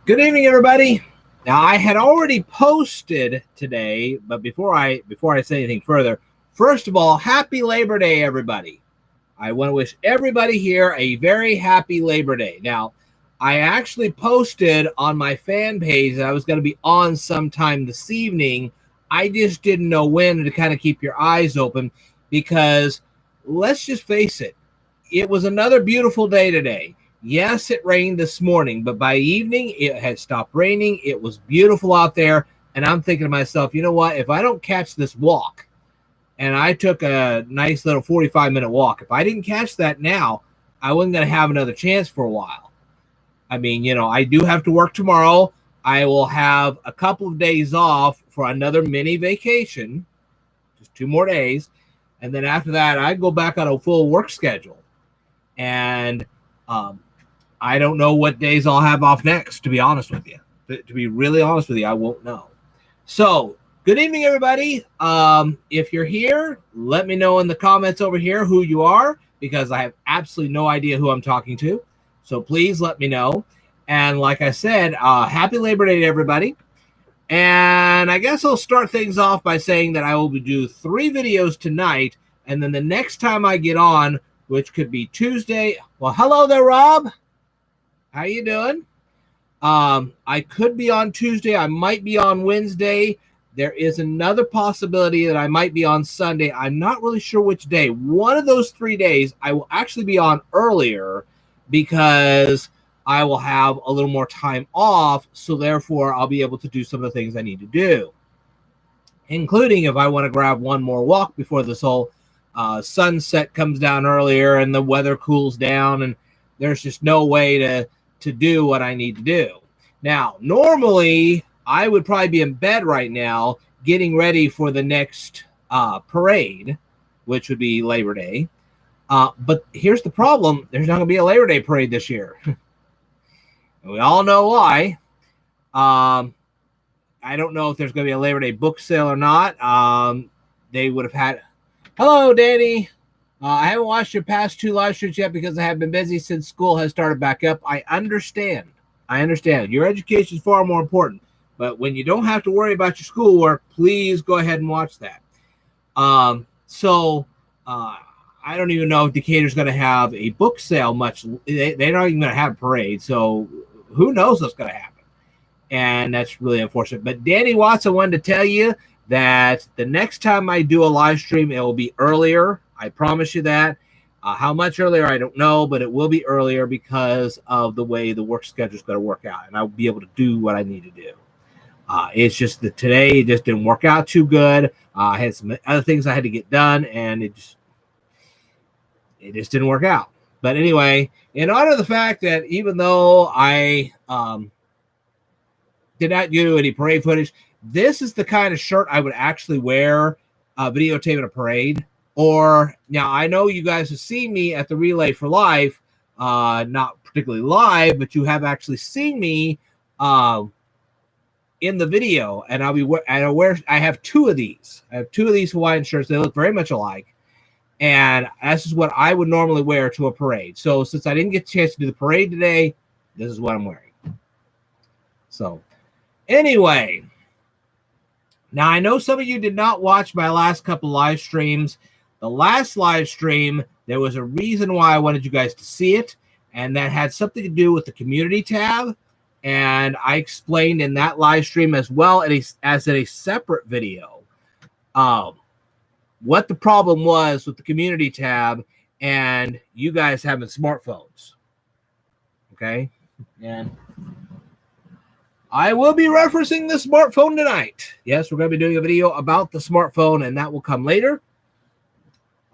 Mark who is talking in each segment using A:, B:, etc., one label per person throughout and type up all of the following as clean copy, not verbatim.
A: Good evening, everybody. Now, I had already posted today, but before I say anything further, first of all, happy Labor Day, everybody. I want to wish everybody here a very happy Labor Day. Now, I actually posted on my fan page that I was going to be on sometime this evening. I just didn't know when, to kind of keep your eyes open, because let's just face it was another beautiful day today. Yes, it rained this morning, but by evening it had stopped raining. It was beautiful out there. And I'm thinking to myself, you know what? If I don't catch this walk, and I took a nice little 45-minute walk, if I didn't catch that now, I wasn't going to have another chance for a while. I mean, I do have to work tomorrow. I will have a couple of days off for another mini vacation, just 2 more days. And then after that, I go back on a full work schedule. And I don't know what days I'll have off next, to be honest with you. To be really honest with you, I won't know. So, good evening, everybody. If you're here, let me know in the comments over here who you are, because I have absolutely no idea who I'm talking to. So please let me know. And like I said, happy Labor Day to everybody. And I guess I'll start things off by saying that I will do 3 videos tonight. And then the next time I get on, which could be Tuesday. Well, hello there, Rob. How you doing? I could be on Tuesday. I might be on Wednesday. There is another possibility that I might be on Sunday. I'm not really sure which day. One of those 3 days, I will actually be on earlier because I will have a little more time off. So therefore, I'll be able to do some of the things I need to do, including if I want to grab one more walk before this whole sunset comes down earlier and the weather cools down and there's just no way to do what I need to do. Now, normally, I would probably be in bed right now getting ready for the next parade, which would be Labor Day. But here's the problem. There's not going to be a Labor Day parade this year. We all know why. I don't know if there's going to be a Labor Day book sale or not. They would have had... Hello, Danny. I haven't watched your past 2 live streams yet because I have been busy since school has started back up. I understand. Your education is far more important. But when you don't have to worry about your schoolwork, please go ahead and watch that. I don't even know if Decatur's going to have a book sale much. They're not even going to have a parade. So who knows what's going to happen. And that's really unfortunate. But Danny Watson wanted to tell you that the next time I do a live stream, it will be earlier. I promise you that. How much earlier, I don't know, but it will be earlier because of the way the work schedule is going to work out, and I'll be able to do what I need to do. It's just that today it just didn't work out too good. I had some other things I had to get done, and it just didn't work out. But anyway, in honor of the fact that even though I did not do any parade footage, this is the kind of shirt I would actually wear videotaping a parade. Or now I know you guys have seen me at the Relay for Life, not particularly live, but you have actually seen me in the video, and I have 2 of these. I have 2 of these Hawaiian shirts. They look very much alike, and this is what I would normally wear to a parade. So since I didn't get a chance to do the parade today, this is what I'm wearing. So anyway, now I know some of you did not watch my last couple live streams. The last live stream, there was a reason why I wanted you guys to see it, and that had something to do with the community tab. And I explained in that live stream as well as in a separate video what the problem was with the community tab and you guys having smartphones. Okay? And I will be referencing the smartphone tonight. Yes, we're going to be doing a video about the smartphone, and that will come later.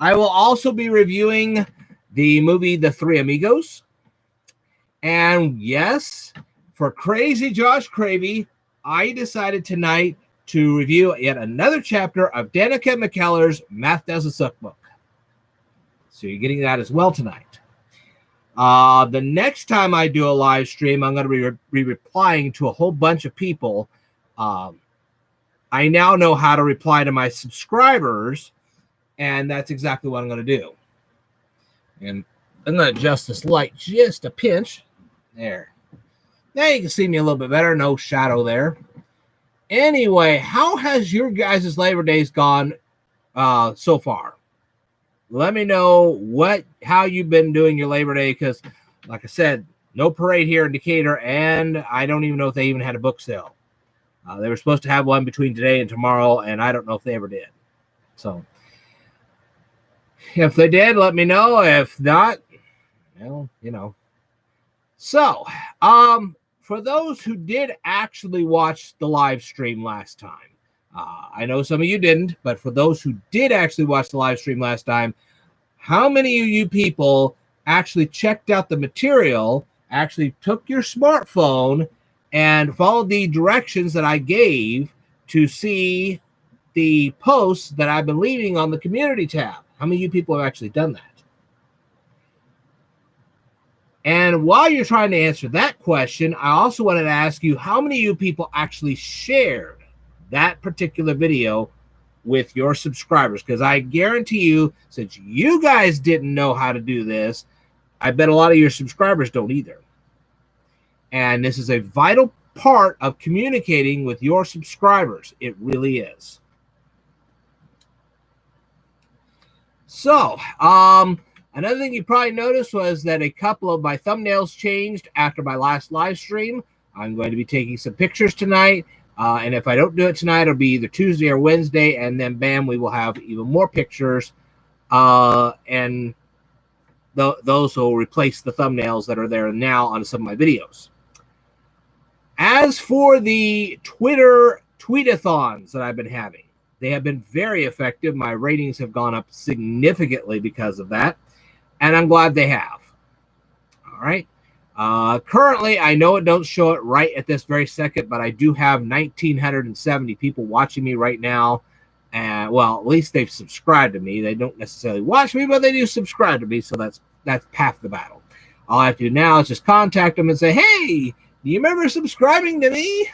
A: I will also be reviewing the movie The Three Amigos. And yes, for Crazy Josh Cravey, I decided tonight to review yet another chapter of Danica McKellar's Math Doesn't Suck book. So you're getting that as well tonight. The next time I do a live stream, I'm going to be replying to a whole bunch of people. I now know how to reply to my subscribers, and that's exactly what I'm going to do. And I'm going to adjust this light just a pinch. There. Now you can see me a little bit better. No shadow there. Anyway, how has your guys' Labor Days gone so far? Let me know how you've been doing your Labor Day, because, like I said, no parade here in Decatur, and I don't even know if they even had a book sale. They were supposed to have one between today and tomorrow, and I don't know if they ever did. So, if they did, let me know. If not, well, you know. So, for those who did actually watch the live stream last time, I know some of you didn't, but for those who did actually watch the live stream last time, how many of you people actually checked out the material, actually took your smartphone and followed the directions that I gave to see the posts that I've been leaving on the community tab? How many of you people have actually done that? And while you're trying to answer that question, I also wanted to ask you, how many of you people actually shared that particular video with your subscribers? Because I guarantee you, since you guys didn't know how to do this, I bet a lot of your subscribers don't either. And this is a vital part of communicating with your subscribers. It really is. So, another thing you probably noticed was that a couple of my thumbnails changed after my last live stream. I'm going to be taking some pictures tonight. And if I don't do it tonight, it'll be either Tuesday or Wednesday. And then, bam, we will have even more pictures. And those will replace the thumbnails that are there now on some of my videos. As for the Twitter tweet-a-thons that I've been having, they have been very effective. My ratings have gone up significantly because of that, and I'm glad they have. All right. Currently, I know it don't show it right at this very second, but I do have 1,970 people watching me right now. And well, at least they've subscribed to me. They don't necessarily watch me, but they do subscribe to me, so that's half the battle. All I have to do now is just contact them and say, hey, do you remember subscribing to me?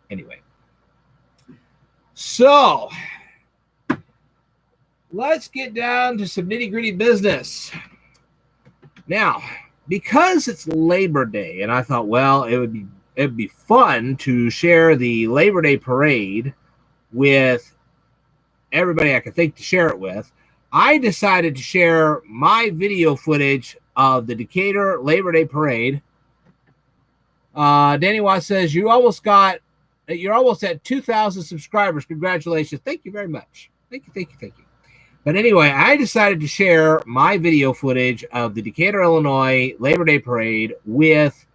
A: Anyway. So, let's get down to some nitty-gritty business. Now, because it's Labor Day, and I thought, well, it would be fun to share the Labor Day parade with everybody I could think to share it with, I decided to share my video footage of the Decatur Labor Day parade. Danny Watts says, you're almost at 2,000 subscribers. Congratulations. Thank you very much. Thank you. But anyway, I decided to share my video footage of the Decatur, Illinois Labor Day parade with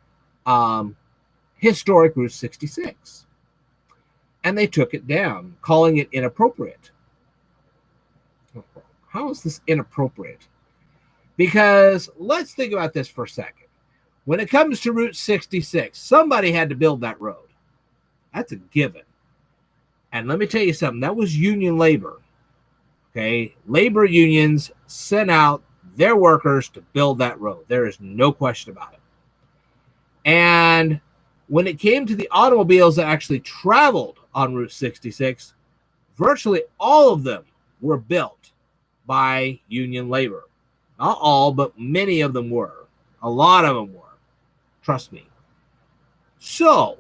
A: historic Route 66. And they took it down, calling it inappropriate. How is this inappropriate? Because let's think about this for a second. When it comes to Route 66, somebody had to build that road. That's a given. And let me tell you something. That was union labor. Okay? Labor unions sent out their workers to build that road. There is no question about it. And when it came to the automobiles that actually traveled on Route 66, virtually all of them were built by union labor. Not all, but many of them were. A lot of them were. Trust me. So,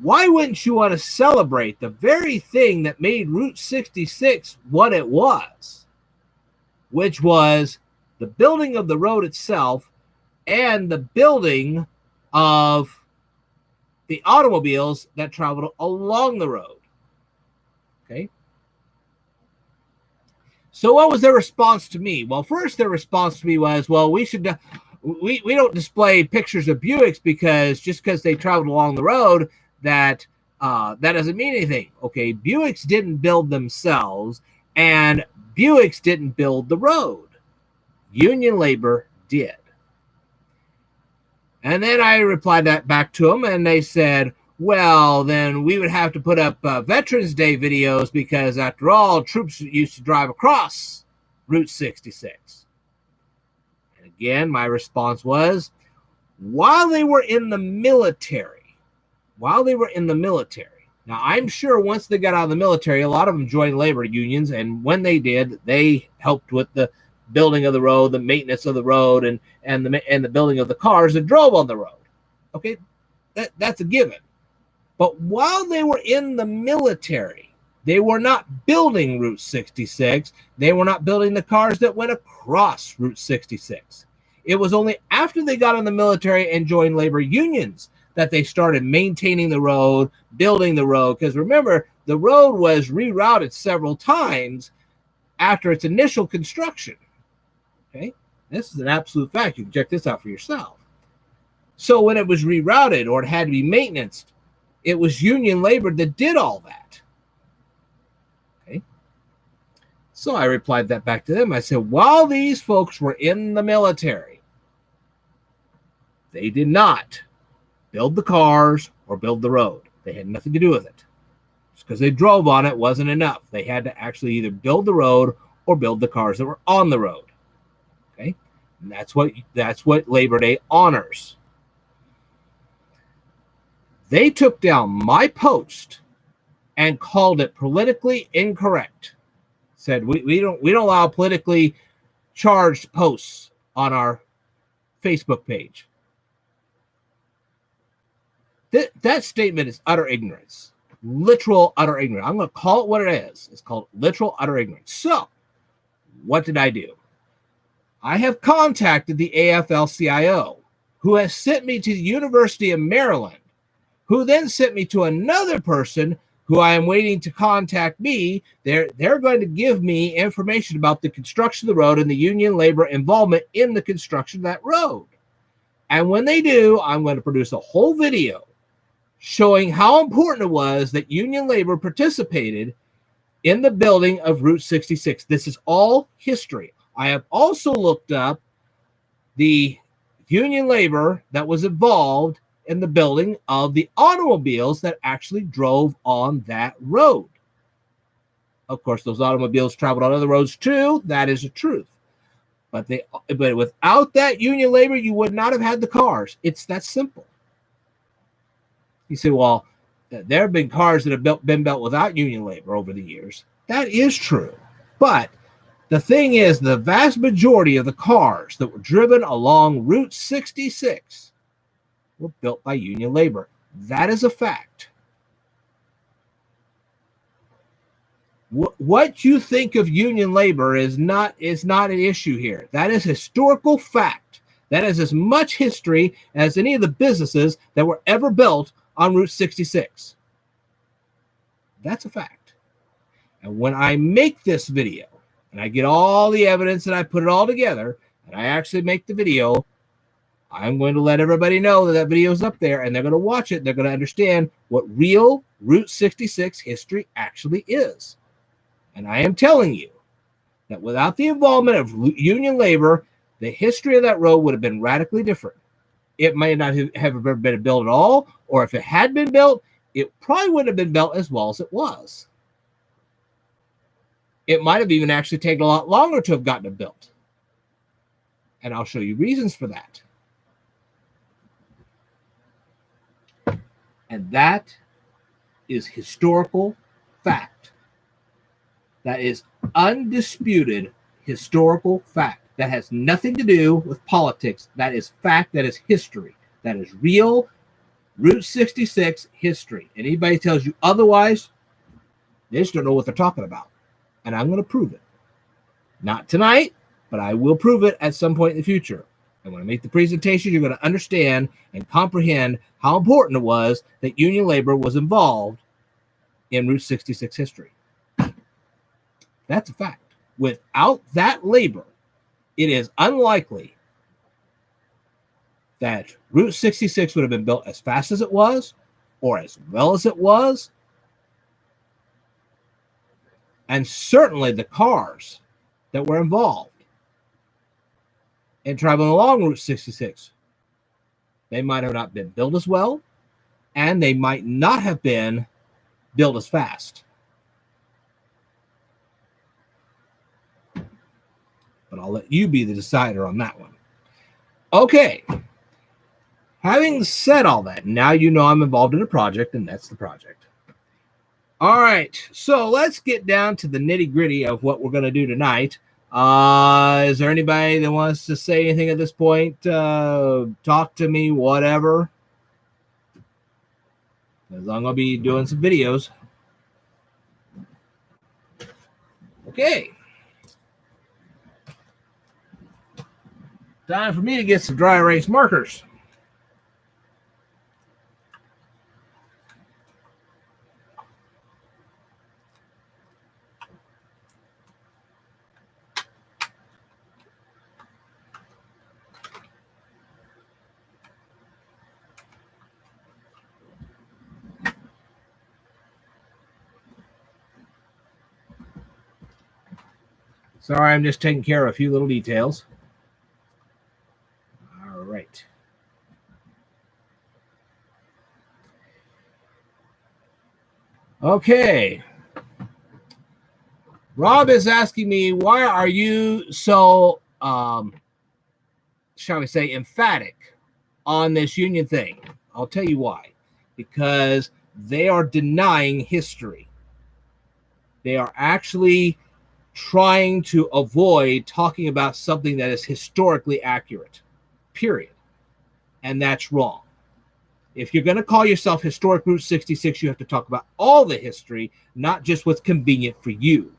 A: why wouldn't you want to celebrate the very thing that made Route 66 what it was, which was the building of the road itself and the building of the automobiles that traveled along the road? Okay. So what was their response to me? Well, first their response to me was, well, we don't display pictures of Buicks because just because they traveled along the road, that doesn't mean anything. Okay, Buicks didn't build themselves, and Buicks didn't build the road. Union labor did. And then I replied that back to them, and they said, well, then we would have to put up Veterans Day videos because, after all, troops used to drive across Route 66. And again, my response was, while they were in the military, now I'm sure once they got out of the military, a lot of them joined labor unions, and when they did, they helped with the building of the road, the maintenance of the road, and the building of the cars that drove on the road. Okay, that's a given. But while they were in the military, they were not building Route 66. They were not building the cars that went across Route 66. It was only after they got in the military and joined labor unions that they started maintaining the road, building the road. Because remember, the road was rerouted several times after its initial construction. Okay, this is an absolute fact. You can check this out for yourself. So when it was rerouted or it had to be maintenanced, it was union labor that did all that. Okay. So I replied that back to them. I said, while these folks were in the military, they did not build the cars or build the road. They had nothing to do with it. Just because they drove on it wasn't enough. They had to actually either build the road or build the cars that were on the road. Okay. And that's what Labor Day honors. They took down my post and called it politically incorrect. Said we don't allow politically charged posts on our Facebook page. That statement is utter ignorance. Literal utter ignorance. I'm going to call it what it is. It's called literal utter ignorance. So, what did I do? I have contacted the AFL-CIO, who has sent me to the University of Maryland, who then sent me to another person who I am waiting to contact me. They're going to give me information about the construction of the road and the union labor involvement in the construction of that road. And when they do, I'm going to produce a whole video showing how important it was that union labor participated in the building of Route 66. This is all history. I have also looked up the union labor that was involved in the building of the automobiles that actually drove on that road. Of course, those automobiles traveled on other roads too. That is the truth. But without that union labor, you would not have had the cars. It's that simple. You say, well, there have been cars that have been built without union labor over the years. That is true. But the thing is, the vast majority of the cars that were driven along Route 66 were built by union labor. That is a fact. What you think of union labor is not an issue here. That is historical fact. That is as much history as any of the businesses that were ever built on Route 66. That's a fact. And when I make this video and I get all the evidence and I put it all together and I actually make the video, I'm going to let everybody know that video is up there, and they're going to watch it. They're going to understand what real Route 66 history actually is. And I am telling you that without the involvement of union labor, the history of that road would have been radically different. It may not have ever been built at all, or if it had been built, it probably wouldn't have been built as well as it was. It might have even actually taken a lot longer to have gotten it built. And I'll show you reasons for that. And that is historical fact. That is undisputed historical fact. That has nothing to do with politics. That is fact. That is history. That is real Route 66 history. And anybody tells you otherwise, they just don't know what they're talking about. And I'm going to prove it. Not tonight, but I will prove it at some point in the future. And when I make the presentation, you're going to understand and comprehend how important it was that union labor was involved in Route 66 history. That's a fact. Without that labor, it is unlikely that Route 66 would have been built as fast as it was or as well as it was. And certainly the cars that were involved in traveling along Route 66, they might have not been built as well, and they might not have been built as fast. But I'll let you be the decider on that one. Okay. Having said all that, now you know I'm involved in a project, and that's the project. All right. So let's get down to the nitty-gritty of what we're going to do tonight. Is there anybody that wants to say anything at this point? Talk to me, whatever. As I'm going to be doing some videos. Okay. Time for me to get some dry erase markers. Sorry, I'm just taking care of a few little details. All right. Okay. Rob is asking me, why are you so, shall we say, emphatic on this union thing? I'll tell you why. Because they are denying history. They are actually trying to avoid talking about something that is historically accurate, period. And that's wrong. If you're going to call yourself Historic Route 66, you have to talk about all the history, not just what's convenient for you.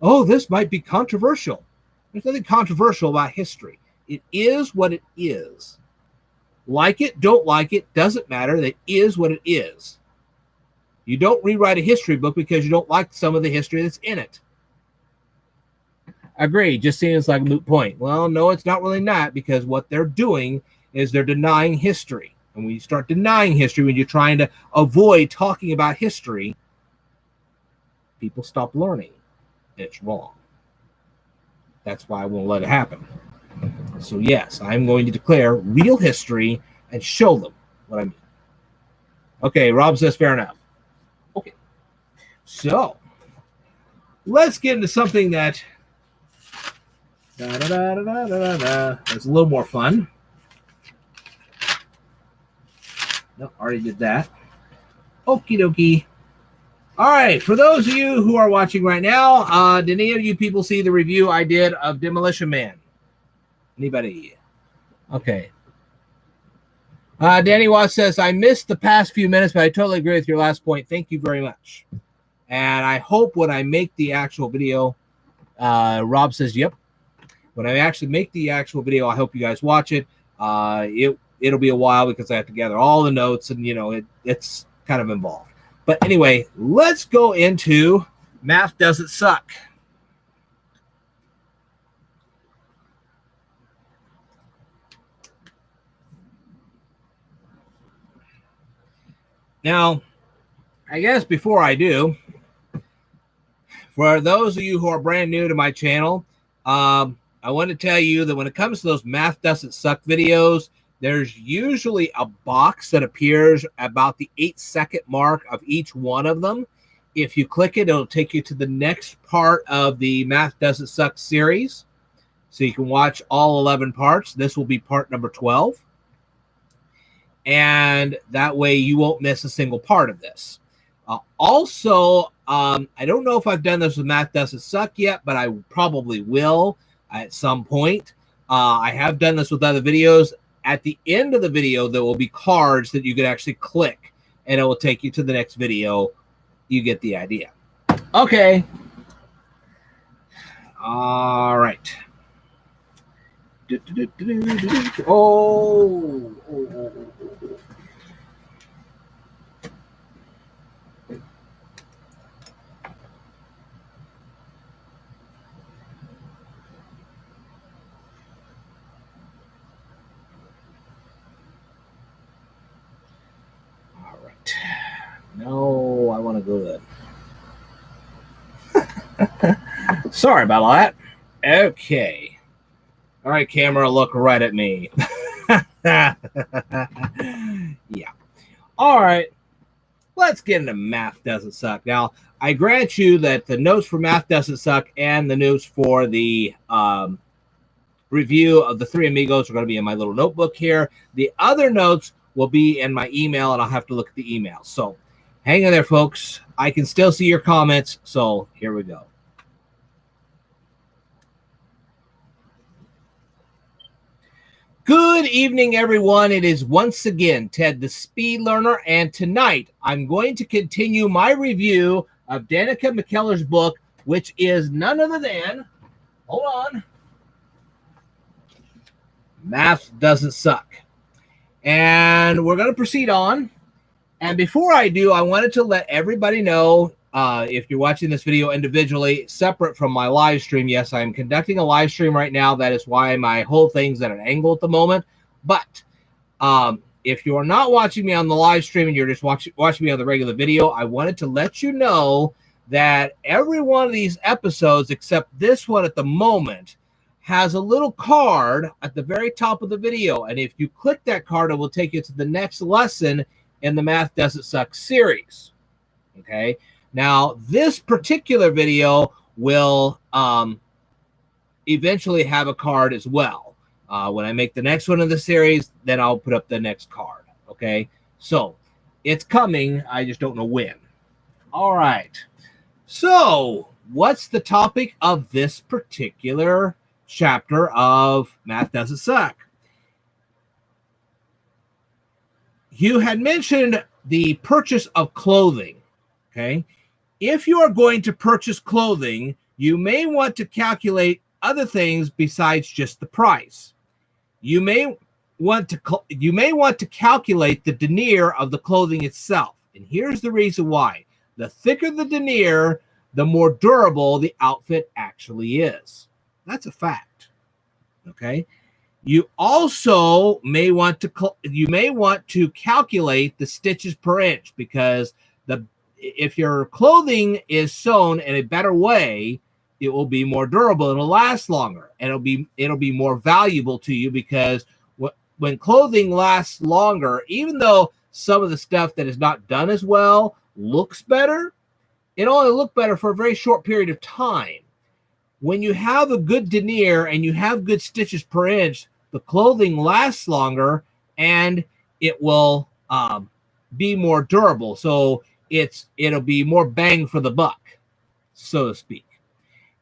A: Oh, this might be controversial. There's nothing controversial about history. It is what it is. Like it, don't like it, doesn't matter. That is what it is. You don't rewrite a history book because you don't like some of the history that's in it. Agree, just seems like a moot point. Well, no, it's not really not, because what they're doing is they're denying history. And when you start denying history, when you're trying to avoid talking about history, people stop learning. It's wrong. That's why I won't let it happen. So yes, I'm going to declare real history and show them what I mean. Okay, Rob says fair enough. Okay, so let's get into something that that's a little more fun. No, already did that. Okie dokie. All right, for those of you who are watching right now, did any of you people see the review I did of Demolition Man? Anybody? Okay. Danny Watts says, I missed the past few minutes, but I totally agree with your last point. Thank you very much. And I hope when I make the actual video, Rob says, yep. When I actually make the actual video, I hope you guys watch it. It'll be a while because I have to gather all the notes, and it's kind of involved. But anyway, let's go into Math Doesn't Suck. Now, I guess before I do, for those of you who are brand new to my channel, I want to tell you that when it comes to those Math Doesn't Suck videos, there's usually a box that appears about the 8-second mark of each one of them. If you click it, it'll take you to the next part of the Math Doesn't Suck series. So you can watch all 11 parts. This will be part number 12. And that way you won't miss a single part of this. Also, I don't know if I've done this with Math Doesn't Suck yet, but I probably will at some point. I have done this with other videos. At the end of the video, there will be cards that you can actually click, and it will take you to the next video. You get the idea. Okay. All right. Oh. No, I want to go there. Sorry about all that. Okay. All right, camera, look right at me. Yeah. All right. Let's get into Math Doesn't Suck. Now, I grant you that the notes for Math Doesn't Suck and the notes for the review of the Three Amigos are going to be in my little notebook here. The other notes will be in my email, and I'll have to look at the email. So hang in there, folks. I can still see your comments, so here we go. Good Good evening, everyone. It is once again Ted the Speed Learner, and tonight I'm going to continue my review of Danica McKellar's book, which is none other than, hold on, Math Doesn't Suck. And we're going to proceed on. And before I do, I wanted to let everybody know, if you're watching this video individually, separate from my live stream, yes, I'm conducting a live stream right now. That is why my whole thing's at an angle at the moment. But if you're not watching me on the live stream and you're just watching me on the regular video, I wanted to let you know that every one of these episodes, except this one at the moment, has a little card at the very top of the video. And if you click that card, it will take you to the next lesson in the Math Doesn't Suck series. Okay. Now, this particular video will eventually have a card as well. When I make the next one of the series, then I'll put up the next card. Okay. So it's coming. I just don't know when. All right. So what's the topic of this particular chapter of Math Doesn't Suck? You had mentioned the purchase of clothing. Okay. If you are going to purchase clothing, you may want to calculate other things besides just the price. You may want to calculate the denier of the clothing itself. And here's the reason why. The thicker the denier, the more durable the outfit actually is. That's a fact. Okay? You also may want to calculate the stitches per inch, because if your clothing is sewn in a better way, it will be more durable. It'll last longer, and it'll be more valuable to you, because when clothing lasts longer, even though some of the stuff that is not done as well looks better, it only look better for a very short period of time. When you have a good denier and you have good stitches per inch, the clothing lasts longer and it will be more durable. So it'll be more bang for the buck, so to speak.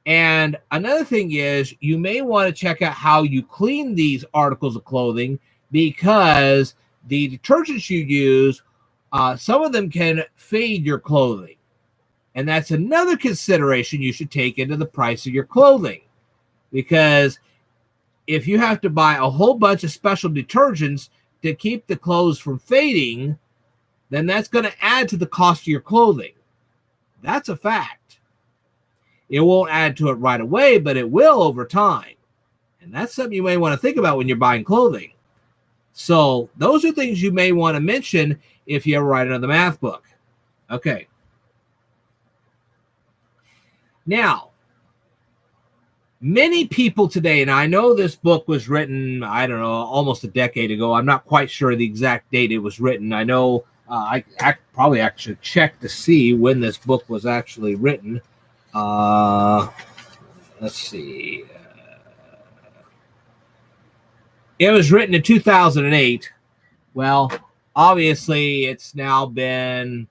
A: And another thing is, you may want to check out how you clean these articles of clothing, because the detergents you use, some of them can fade your clothing. And that's another consideration you should take into the price of your clothing. Because if you have to buy a whole bunch of special detergents to keep the clothes from fading, then that's going to add to the cost of your clothing. That's a fact. It won't add to it right away, but it will over time. And that's something you may want to think about when you're buying clothing. So those are things you may want to mention if you ever write another math book. Okay. Now, many people today, and I know this book was written, I don't know, almost a decade ago. I'm not quite sure the exact date it was written. I know I probably actually checked to see when this book was actually written. Let's see. It was written in 2008. Well, obviously, it's now been,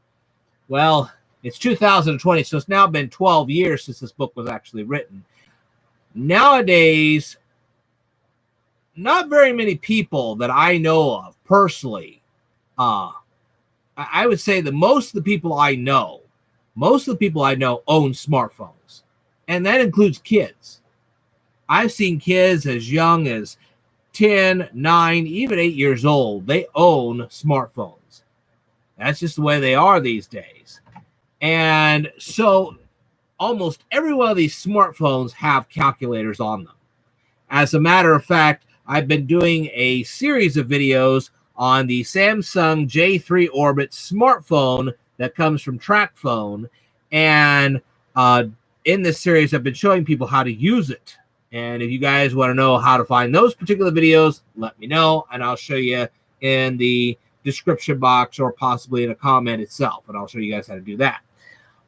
A: well, it's 2020, so it's now been 12 years since this book was actually written. Nowadays, not very many people that I know of personally, I would say that most of the people I know own smartphones, and that includes kids. I've seen kids as young as 10, 9, even 8 years old. They own smartphones. That's just the way they are these days. And so almost every one of these smartphones have calculators on them. As a matter of fact, I've been doing a series of videos on the Samsung J3 Orbit smartphone that comes from TracFone. And in this series, I've been showing people how to use it. And if you guys want to know how to find those particular videos, let me know, and I'll show you in the description box or possibly in a comment itself, and I'll show you guys how to do that.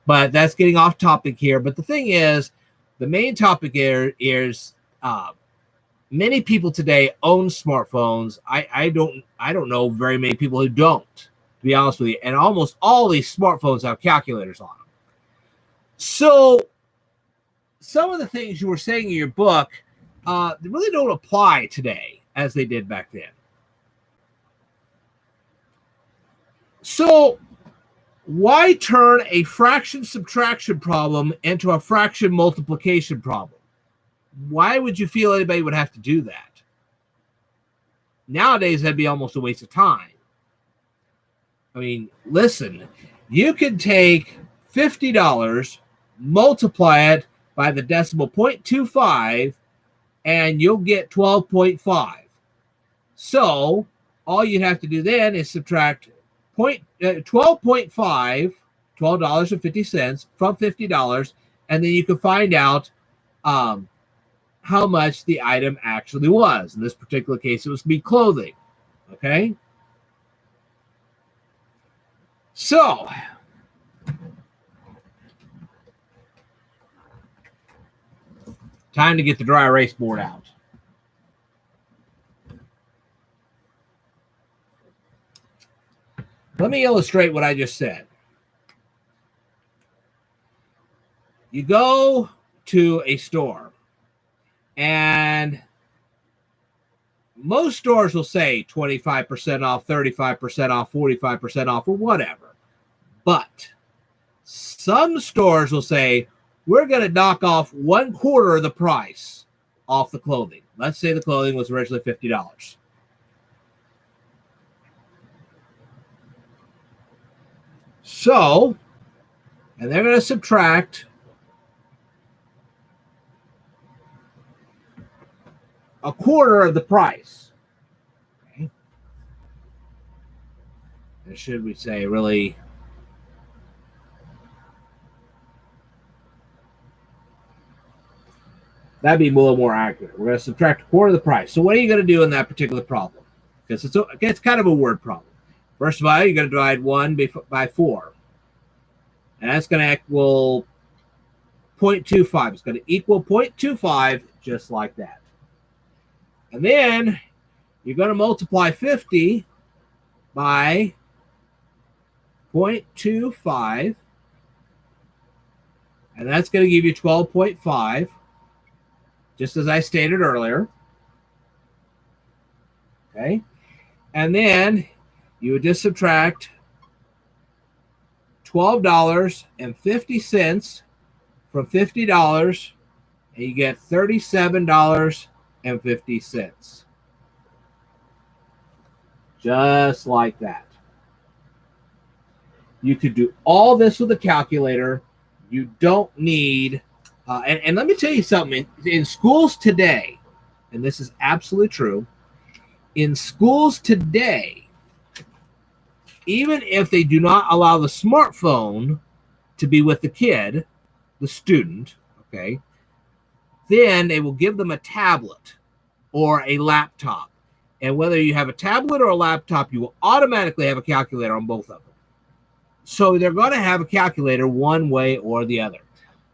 A: But that's getting off topic here. But the thing is, the main topic here is many people today own smartphones. I don't know very many people who don't, to be honest with you. And almost all these smartphones have calculators on them. So some of the things you were saying in your book really don't apply today. as they did back then. So why turn a fraction subtraction problem into a fraction multiplication problem? Why would you feel anybody would have to do that? Nowadays, that'd be almost a waste of time. I mean, listen, you could take $50, multiply it by the decimal 0.25, and you'll get 12.5. So all you'd have to do then is subtract 12.5, $12.50 from $50, and then you can find out how much the item actually was. In this particular case, it was to be clothing. Okay? So, time to get the dry erase board out. Let me illustrate what I just said. You go to a store, and most stores will say 25% off, 35% off, 45% off, or whatever. But some stores will say, we're going to knock off 1/4 of the price off the clothing. Let's say the clothing was originally $50. So, and they're going to subtract a quarter of the price. Okay. Or should we say, really? That'd be a little more accurate. We're going to subtract a quarter of the price. So what are you going to do in that particular problem? Because it's kind of a word problem. First of all, you're going to divide 1 by 4. And that's going to equal 0.25. It's going to equal 0.25 just like that. And then you're going to multiply 50 by 0.25. And that's going to give you 12.5, just as I stated earlier. Okay. And then you would just subtract $12.50 from $50, and you get $37.50. Just like that. You could do all this with a calculator. You don't need, and let me tell you something, in schools today, and this is absolutely true, in schools today, even if they do not allow the smartphone to be with the kid, the student, okay, then they will give them a tablet or a laptop. And whether you have a tablet or a laptop, you will automatically have a calculator on both of them. So they're going to have a calculator one way or the other.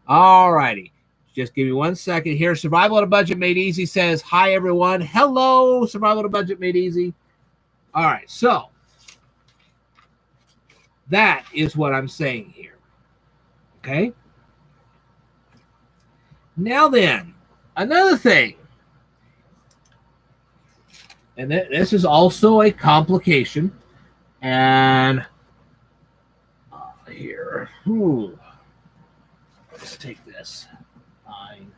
A: All righty. Just give me 1 second here. Survival on a Budget Made Easy says, hi, everyone. Hello, Survival on a Budget Made Easy. All right, so that is what I'm saying here. Okay? Now then, another thing. And this is also a complication. And here. Let's take this. Fine.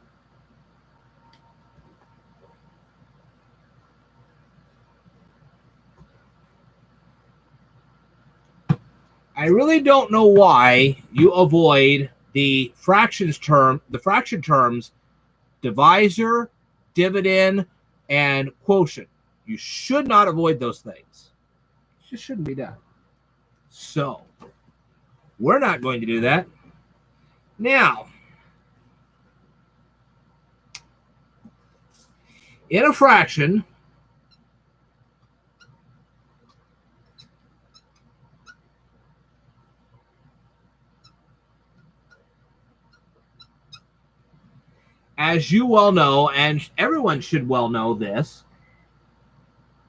A: I really don't know why you avoid the fraction terms, divisor, dividend, and quotient. You should not avoid those things. It just shouldn't be done. So, we're not going to do that. Now, in a fraction, as you well know, and everyone should well know this,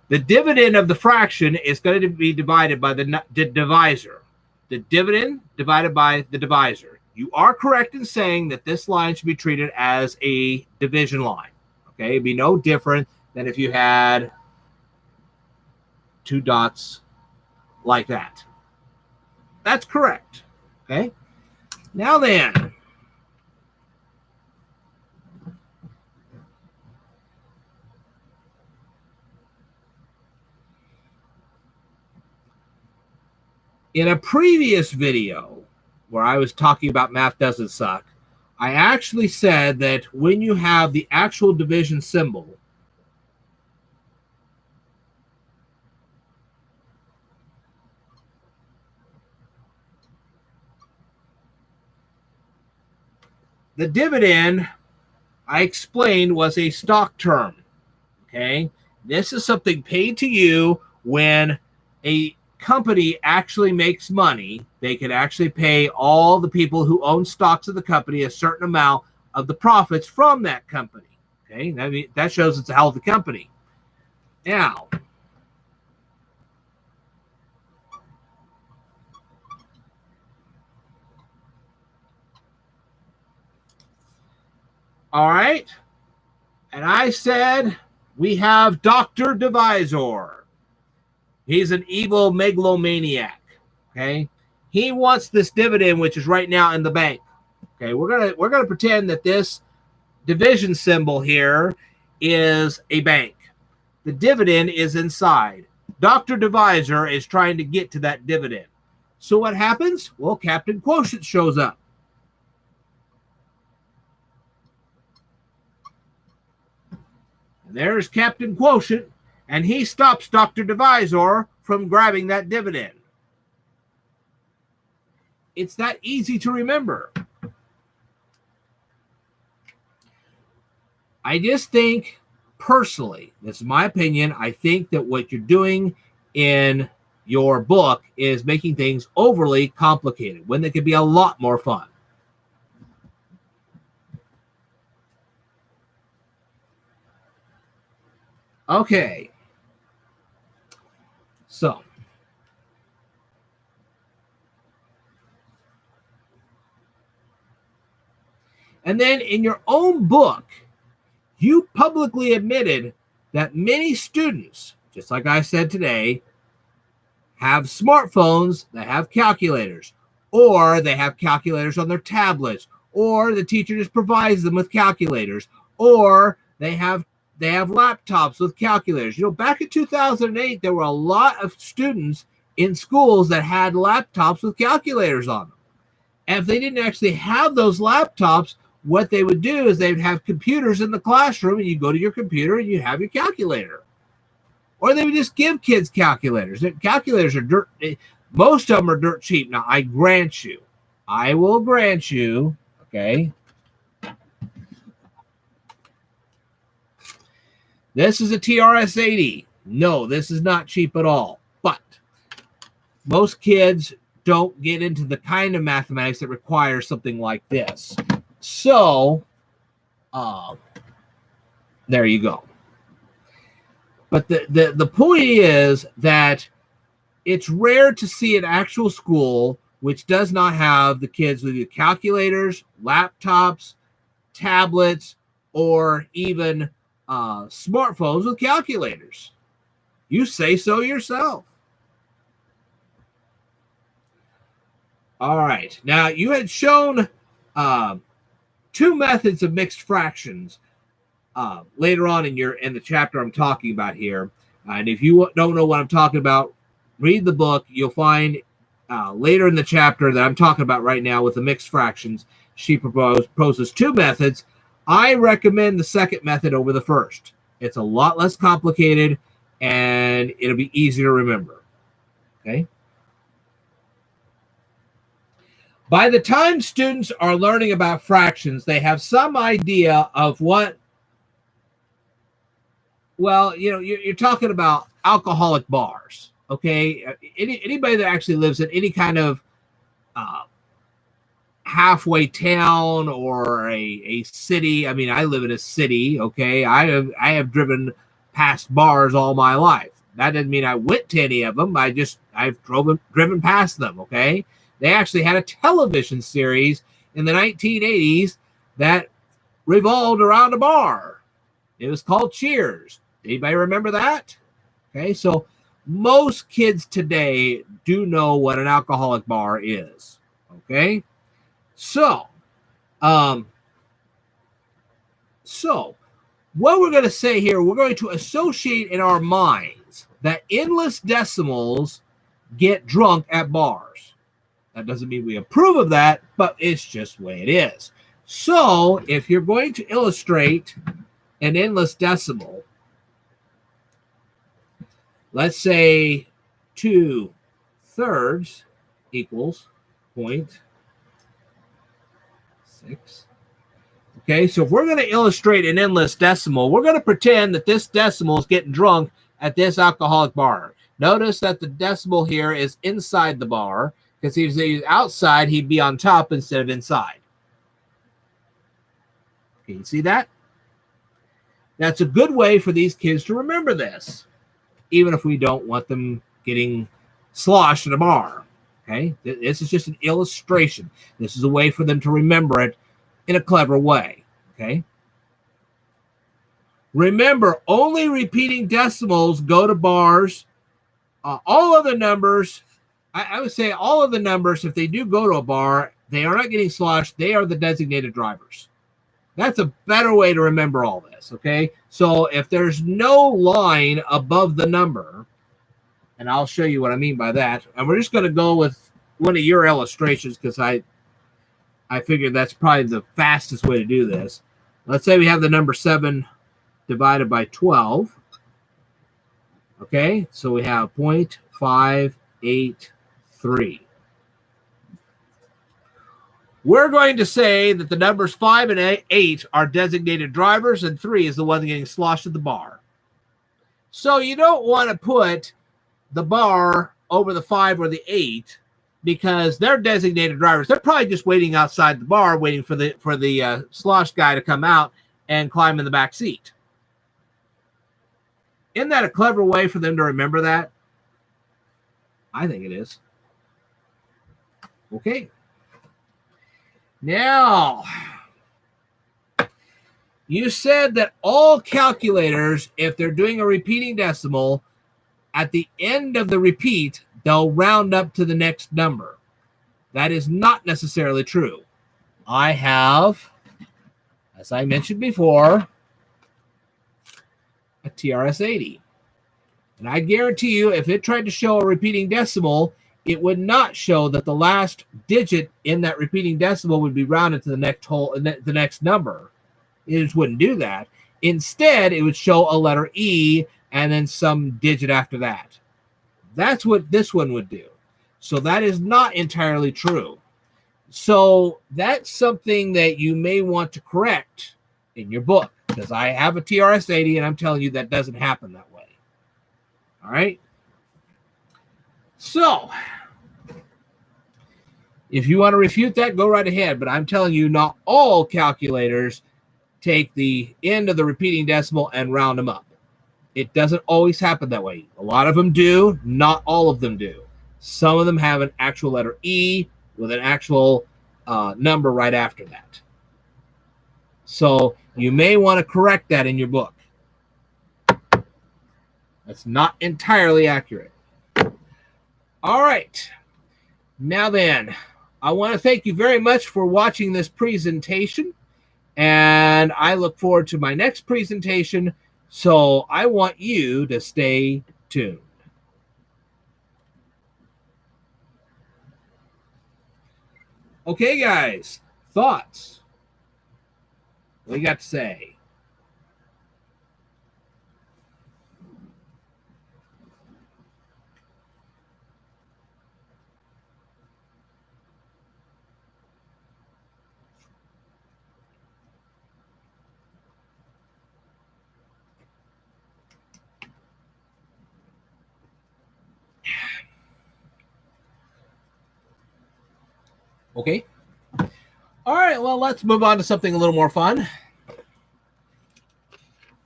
A: the dividend of the fraction is going to be divided by the divisor. The dividend divided by the divisor. You are correct in saying that this line should be treated as a division line. Okay, it'd be no different than if you had two dots like that. That's correct. Okay. Now then, in a previous video where I was talking about math doesn't suck, I actually said that when you have the actual division symbol, the dividend, I explained, was a stock term. Okay. This is something paid to you when a company actually makes money. They can actually pay all the people who own stocks of the company a certain amount of the profits from that company. Okay. That shows it's a healthy company. Now, all right. And I said, we have Dr. Divisor. He's an evil megalomaniac. Okay. He wants this dividend, which is right now in the bank. Okay. We're gonna pretend that this division symbol here is a bank. The dividend is inside. Dr. Divisor is trying to get to that dividend. So what happens? Well, Captain Quotient shows up. There's Captain Quotient, and he stops Dr. Divisor from grabbing that dividend. It's that easy to remember. I just think, personally, this is my opinion, I think that what you're doing in your book is making things overly complicated when they could be a lot more fun. Okay. So, and then in your own book, you publicly admitted that many students, just like I said today, have smartphones that have calculators, or they have calculators on their tablets, or the teacher just provides them with calculators, or they have laptops with calculators. You know, back in 2008, there were a lot of students in schools that had laptops with calculators on them. And if they didn't actually have those laptops, what they would do is they would have computers in the classroom, and you go to your computer and you have your calculator. Or they would just give kids calculators. Calculators are dirt. Most of them are dirt cheap. Now, I will grant you, okay, this is a TRS-80. No, this is not cheap at all. But most kids don't get into the kind of mathematics that requires something like this. So, there you go. But the point is that it's rare to see an actual school which does not have the kids with calculators, laptops, tablets, or even smartphones with calculators. You say so yourself. All right. Now, you had shown two methods of mixed fractions later on in the chapter I'm talking about here. And if you don't know what I'm talking about, read the book. You'll find later in the chapter that I'm talking about right now with the mixed fractions, she proposes two methods. I recommend the second method over the first. It's a lot less complicated, and it'll be easier to remember. Okay. By the time students are learning about fractions, they have some idea of what, well, you know, you're talking about alcoholic bars, okay? Anybody that actually lives in any kind of halfway town or a city. I mean, I live in a city, okay? I have driven past bars all my life. That doesn't mean I went to any of them. I've driven past them, okay? They actually had a television series in the 1980s that revolved around a bar. It was called Cheers. Anybody remember that? Okay, so most kids today do know what an alcoholic bar is. Okay, so so what we're going to say here, we're going to associate in our minds that endless decimals get drunk at bars. That doesn't mean we approve of that, but it's just the way it is. So if you're going to illustrate an endless decimal, let's say 2/3 equals 0.6. Okay, so if we're going to illustrate an endless decimal, we're going to pretend that this decimal is getting drunk at this alcoholic bar. Notice that the decimal here is inside the bar, because if he's outside, he'd be on top instead of inside. Can you see that? That's a good way for these kids to remember this, even if we don't want them getting sloshed at a bar. Okay, this is just an illustration. This is a way for them to remember it in a clever way. Okay. Remember, only repeating decimals go to bars. All other numbers, I would say all of the numbers, if they do go to a bar, they are not getting sloshed. They are the designated drivers. That's a better way to remember all this. Okay. So if there's no line above the number, and I'll show you what I mean by that. And we're just going to go with one of your illustrations because I figured that's probably the fastest way to do this. Let's say we have the number 7 divided by 12. Okay, so we have 0.583. We're going to say that the numbers 5 and 8 are designated drivers, and 3 is the one getting sloshed at the bar. So you don't want to put the bar over the 5 or the 8 because they're designated drivers. They're probably just waiting outside the bar, waiting for the slosh guy to come out and climb in the back seat. Isn't that a clever way for them to remember that? I think it is. Okay. Now, you said that all calculators, if they're doing a repeating decimal, at the end of the repeat, they'll round up to the next number. That is not necessarily true. I have, as I mentioned before, a TRS-80. And I guarantee you, if it tried to show a repeating decimal, it would not show that the last digit in that repeating decimal would be rounded to the next number. It just wouldn't do that. Instead, it would show a letter E and then some digit after that. That's what this one would do. So that is not entirely true. So that's something that you may want to correct in your book, because I have a TRS-80 and I'm telling you that doesn't happen that way. All right. So if you want to refute that, go right ahead. But I'm telling you, not all calculators take the end of the repeating decimal and round them up. It doesn't always happen that way. A lot of them do. Not all of them do. Some of them have an actual letter E with an actual number right after that. So you may want to correct that in your book. That's not entirely accurate. All right. Now then, I want to thank you very much for watching this presentation. And I look forward to my next presentation. So I want you to stay tuned. Okay, guys, thoughts? What do you got to say? Okay. All right, well, let's move on to something a little more fun.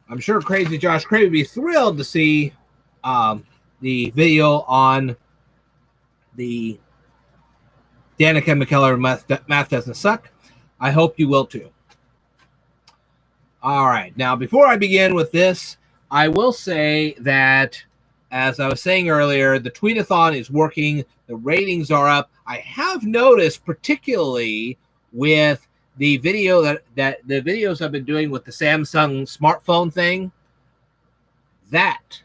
A: I'm sure Crazy Josh Cray would be thrilled to see the video on the Danica McKellar Math Doesn't Suck. I hope you will too. All right, now before I begin with this, I will say that, as I was saying earlier, the tweetathon is working. The ratings are up. I have noticed, particularly with the video that the videos I've been doing with the Samsung smartphone thing, that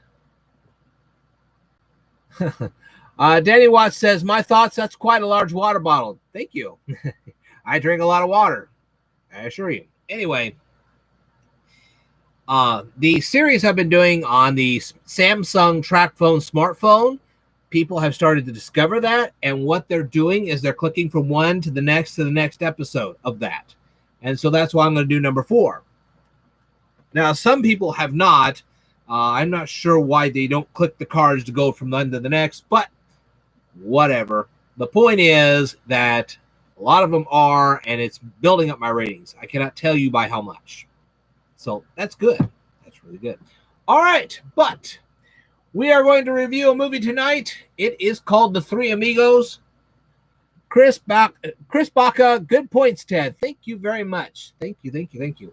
A: Danny Watts says, my thoughts, that's quite a large water bottle. Thank you. I drink a lot of water, I assure you. Anyway, the series I've been doing on the Samsung TracFone smartphone, people have started to discover that, and what they're doing is they're clicking from one to the next episode of that. And so that's why I'm going to do number 4. Now, some people have not. I'm not sure why they don't click the cards to go from one to the next, but whatever. The point is that a lot of them are, and it's building up my ratings. I cannot tell you by how much. So that's good. That's really good. All right, but we are going to review a movie tonight. It is called The Three Amigos. Chris Baca, good points, Ted. Thank you very much. Thank you.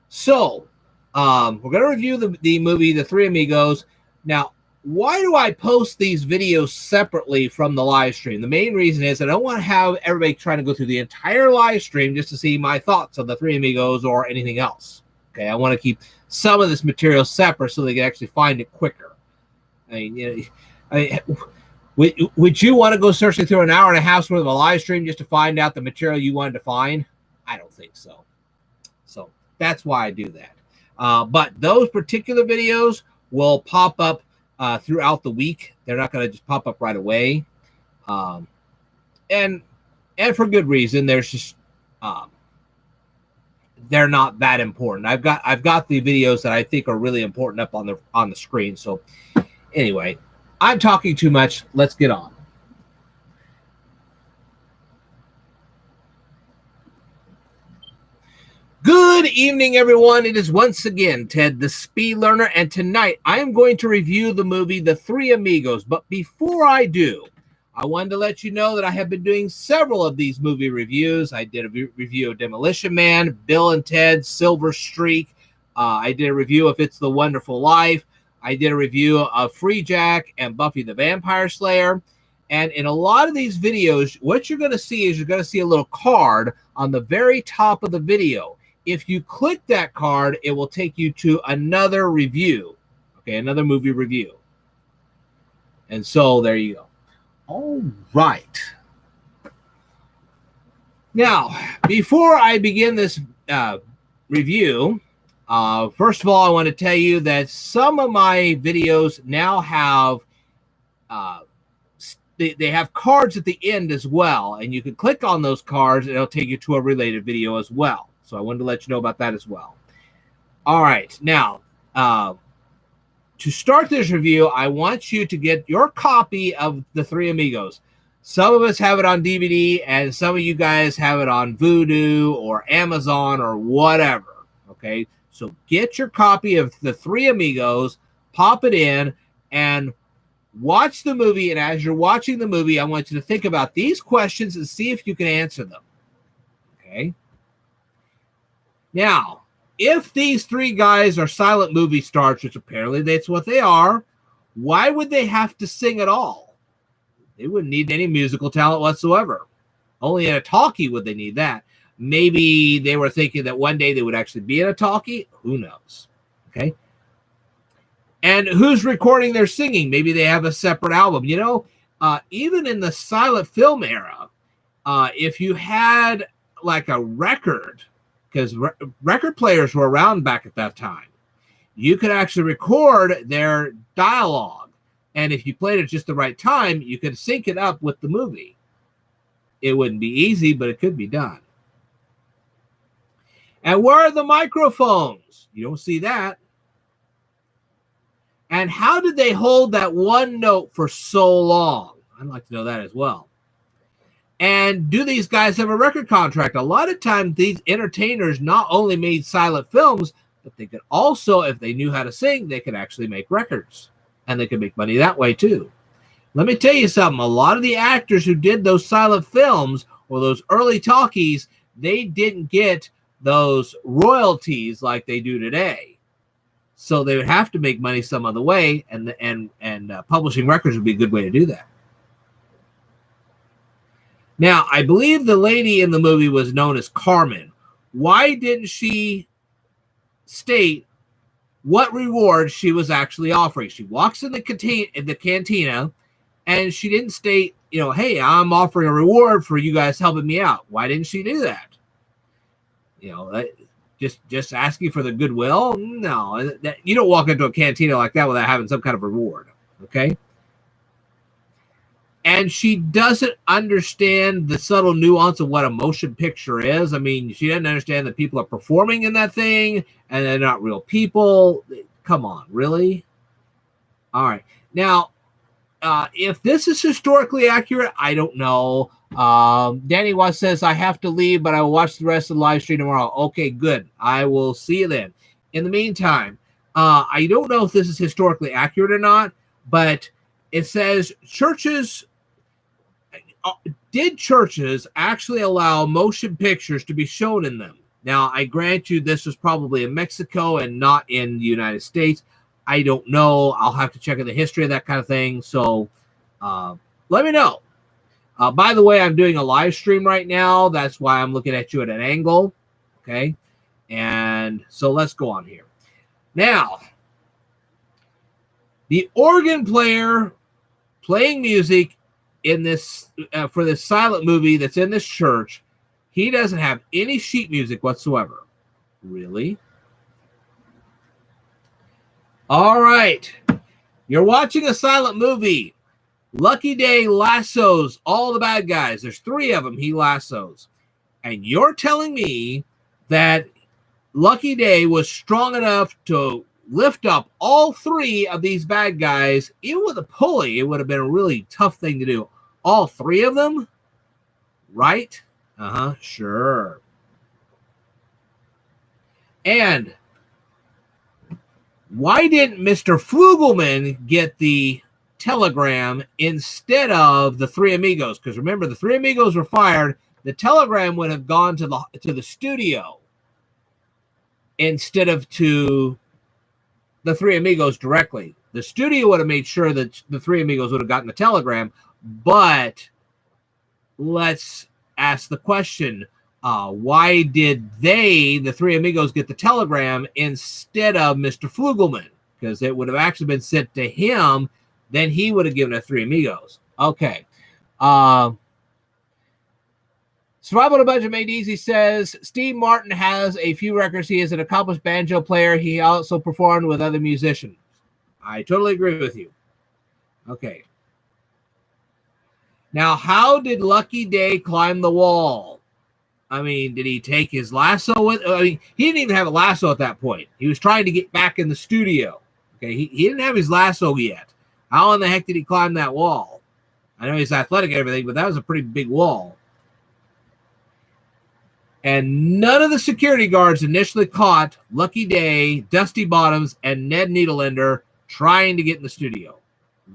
A: So, we're going to review the movie, The Three Amigos. Now, why do I post these videos separately from the live stream? The main reason is I don't want to have everybody trying to go through the entire live stream just to see my thoughts on The Three Amigos or anything else. Okay, I want to keep some of this material separate so they can actually find it quicker. Would you want to go searching through an hour and a half's worth of a live stream just to find out the material you wanted to find? I don't think so. So that's why I do that. But those particular videos will pop up throughout the week. They're not going to just pop up right away. And for good reason. There's just they're not that important. I've got the videos that I think are really important up on the screen. So anyway, I'm talking too much. Let's get on. Good evening, everyone. It is once again Ted, the Speed Learner, and tonight I am going to review the movie The Three Amigos. But before I do, I wanted to let you know that I have been doing several of these movie reviews. I did a review of Demolition Man, Bill and Ted, Silver Streak. I did a review of It's the Wonderful Life. I did a review of Free Jack and Buffy the Vampire Slayer. And in a lot of these videos, what you're going to see is you're going to see a little card on the very top of the video. If you click that card, it will take you to another review. Okay, another movie review. And so there you go. All right. Now, before I begin this review, first of all, I want to tell you that some of my videos now have they have cards at the end as well, and you can click on those cards, and it'll take you to a related video as well. So I wanted to let you know about that as well. All right. Now, to start this review, I want you to get your copy of The Three Amigos. Some of us have it on DVD, and some of you guys have it on Vudu or Amazon or whatever. Okay, so get your copy of The Three Amigos, pop it in, and watch the movie. And as you're watching the movie, I want you to think about these questions and see if you can answer them. Okay. Now, if these three guys are silent movie stars, which apparently that's what they are, why would they have to sing at all? They wouldn't need any musical talent whatsoever. Only in a talkie would they need that. Maybe they were thinking that one day they would actually be in a talkie. Who knows? Okay. And who's recording their singing? Maybe they have a separate album. You know, even in the silent film era, if you had like a record, because record players were around back at that time, you could actually record their dialogue. And if you played it just the right time, you could sync it up with the movie. It wouldn't be easy, but it could be done. And where are the microphones? You don't see that. And how did they hold that one note for so long? I'd like to know that as well. And do these guys have a record contract? A lot of times these entertainers not only made silent films, but they could also, if they knew how to sing, they could actually make records. And they could make money that way too. Let me tell you something. A lot of the actors who did those silent films or those early talkies, they didn't get those royalties like they do today. So they would have to make money some other way, and publishing records would be a good way to do that. Now, I believe the lady in the movie was known as Carmen. Why didn't she state what reward she was actually offering? She walks in the cantina, and she didn't state, hey, I'm offering a reward for you guys helping me out. Why didn't she do that? Just asking for the goodwill? No, you don't walk into a cantina like that without having some kind of reward, okay? And she doesn't understand the subtle nuance of what a motion picture is. I mean, she doesn't understand that people are performing in that thing and they're not real people. Come on, really? All right. Now, if this is historically accurate, I don't know. Danny Watts says, I have to leave, but I will watch the rest of the live stream tomorrow. Okay, good. I will see you then. In the meantime, I don't know if this is historically accurate or not, but it says did churches actually allow motion pictures to be shown in them? Now, I grant you this was probably in Mexico and not in the United States. I don't know. I'll have to check in the history of that kind of thing. So let me know. By the way, I'm doing a live stream right now. That's why I'm looking at you at an angle. Okay. And so let's go on here. Now, the organ player playing music in this for this silent movie that's in this church, he doesn't have any sheet music whatsoever. Really? All right. You're watching a silent movie. Lucky Day lassos all the bad guys. There's 3 of them he lassos. And you're telling me that Lucky Day was strong enough to lift up all 3 of these bad guys, even with a pulley? It would have been a really tough thing to do. All 3 of them? Right? Sure. And why didn't Mr. Flugelman get the telegram instead of the 3 amigos? Because remember, the 3 amigos were fired. The telegram would have gone to the studio instead of to the 3 amigos directly. The studio would have made sure that the 3 amigos would have gotten the telegram. But let's ask the question, why did the 3 amigos, get the telegram instead of Mr. Flugelman? Because it would have actually been sent to him, then he would have given it 3 amigos. Okay. Survival to Budget Made Easy says, Steve Martin has a few records. He is an accomplished banjo player. He also performed with other musicians. I totally agree with you. Okay. Now, how did Lucky Day climb the wall? I mean, did he take his lasso with? I mean, he didn't even have a lasso at that point. He was trying to get back in the studio. Okay, he didn't have his lasso yet. How in the heck did he climb that wall? I know he's athletic and everything, but that was a pretty big wall. And none of the security guards initially caught Lucky Day, Dusty Bottoms, and Ned Needlelander trying to get in the studio.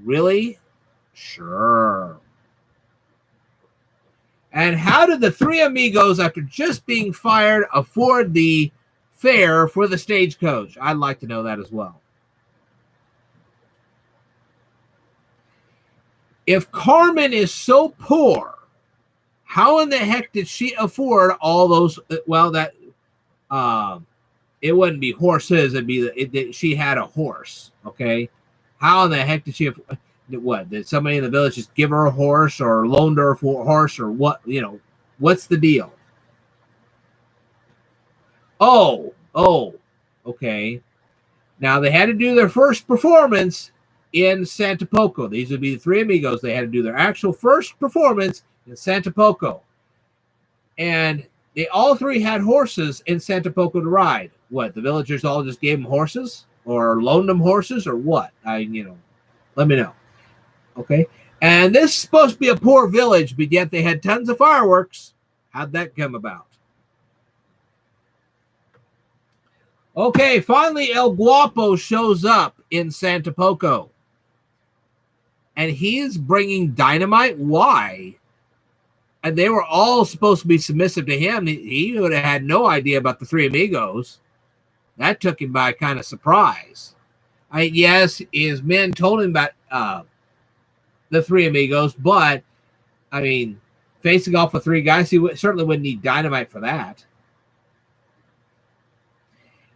A: Really? Sure. And how did the 3 amigos, after just being fired, afford the fare for the stagecoach? I'd like to know that as well. If Carmen is so poor, how in the heck did she afford all those? Well, that it wouldn't be horses. It'd be she had a horse. Okay, how in the heck did she afford? What, did somebody in the village just give her a horse or loaned her a horse or what? What's the deal? Oh, okay. Now they had to do their first performance in Santa Poco. These would be the 3 amigos. They had to do their actual first performance in Santa Poco. And they all 3 had horses in Santa Poco to ride. What, the villagers all just gave them horses or loaned them horses or what? Let me know. Okay. And this is supposed to be a poor village, but yet they had tons of fireworks. How'd that come about? Okay, finally El Guapo shows up in Santa Poco. And he is bringing dynamite. Why? And they were all supposed to be submissive to him. He would have had no idea about the 3 amigos. that took him by kind of surprise. Yes, his men told him about the Three Amigos, but I mean, facing off with three guys, he certainly wouldn't need dynamite for that.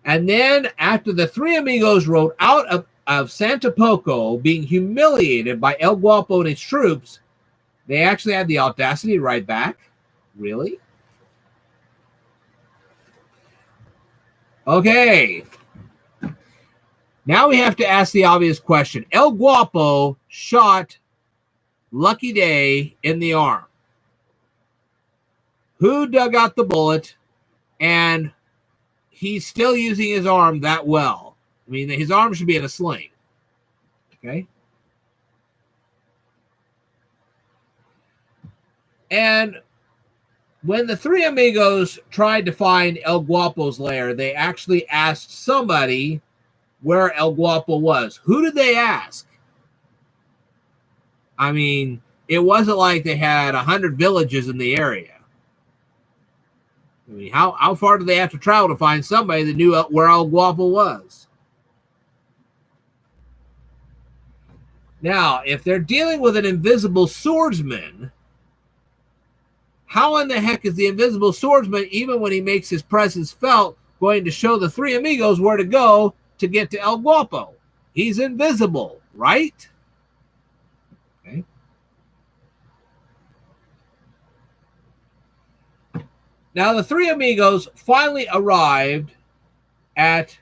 A: And then after the Three Amigos rode out of Santa Poco, being humiliated by El Guapo and his troops, they actually had the audacity to ride back. Really? Okay. Now we have to ask the obvious question. El Guapo shot Lucky Day in the arm. Who dug out the bullet? And he's still using his arm that well. I mean, his arm should be in a sling. Okay. And when the Three Amigos tried to find El Guapo's lair, they actually asked somebody where El Guapo was. Who did they ask? I mean, it wasn't like they had 100 villages in the area. I mean, how far did they have to travel to find somebody that knew where El Guapo was? Now, if they're dealing with an invisible swordsman, how in the heck is the invisible swordsman, even when he makes his presence felt, going to show the Three Amigos where to go to get to El Guapo? He's invisible, right? Okay. Now, the Three Amigos finally arrived at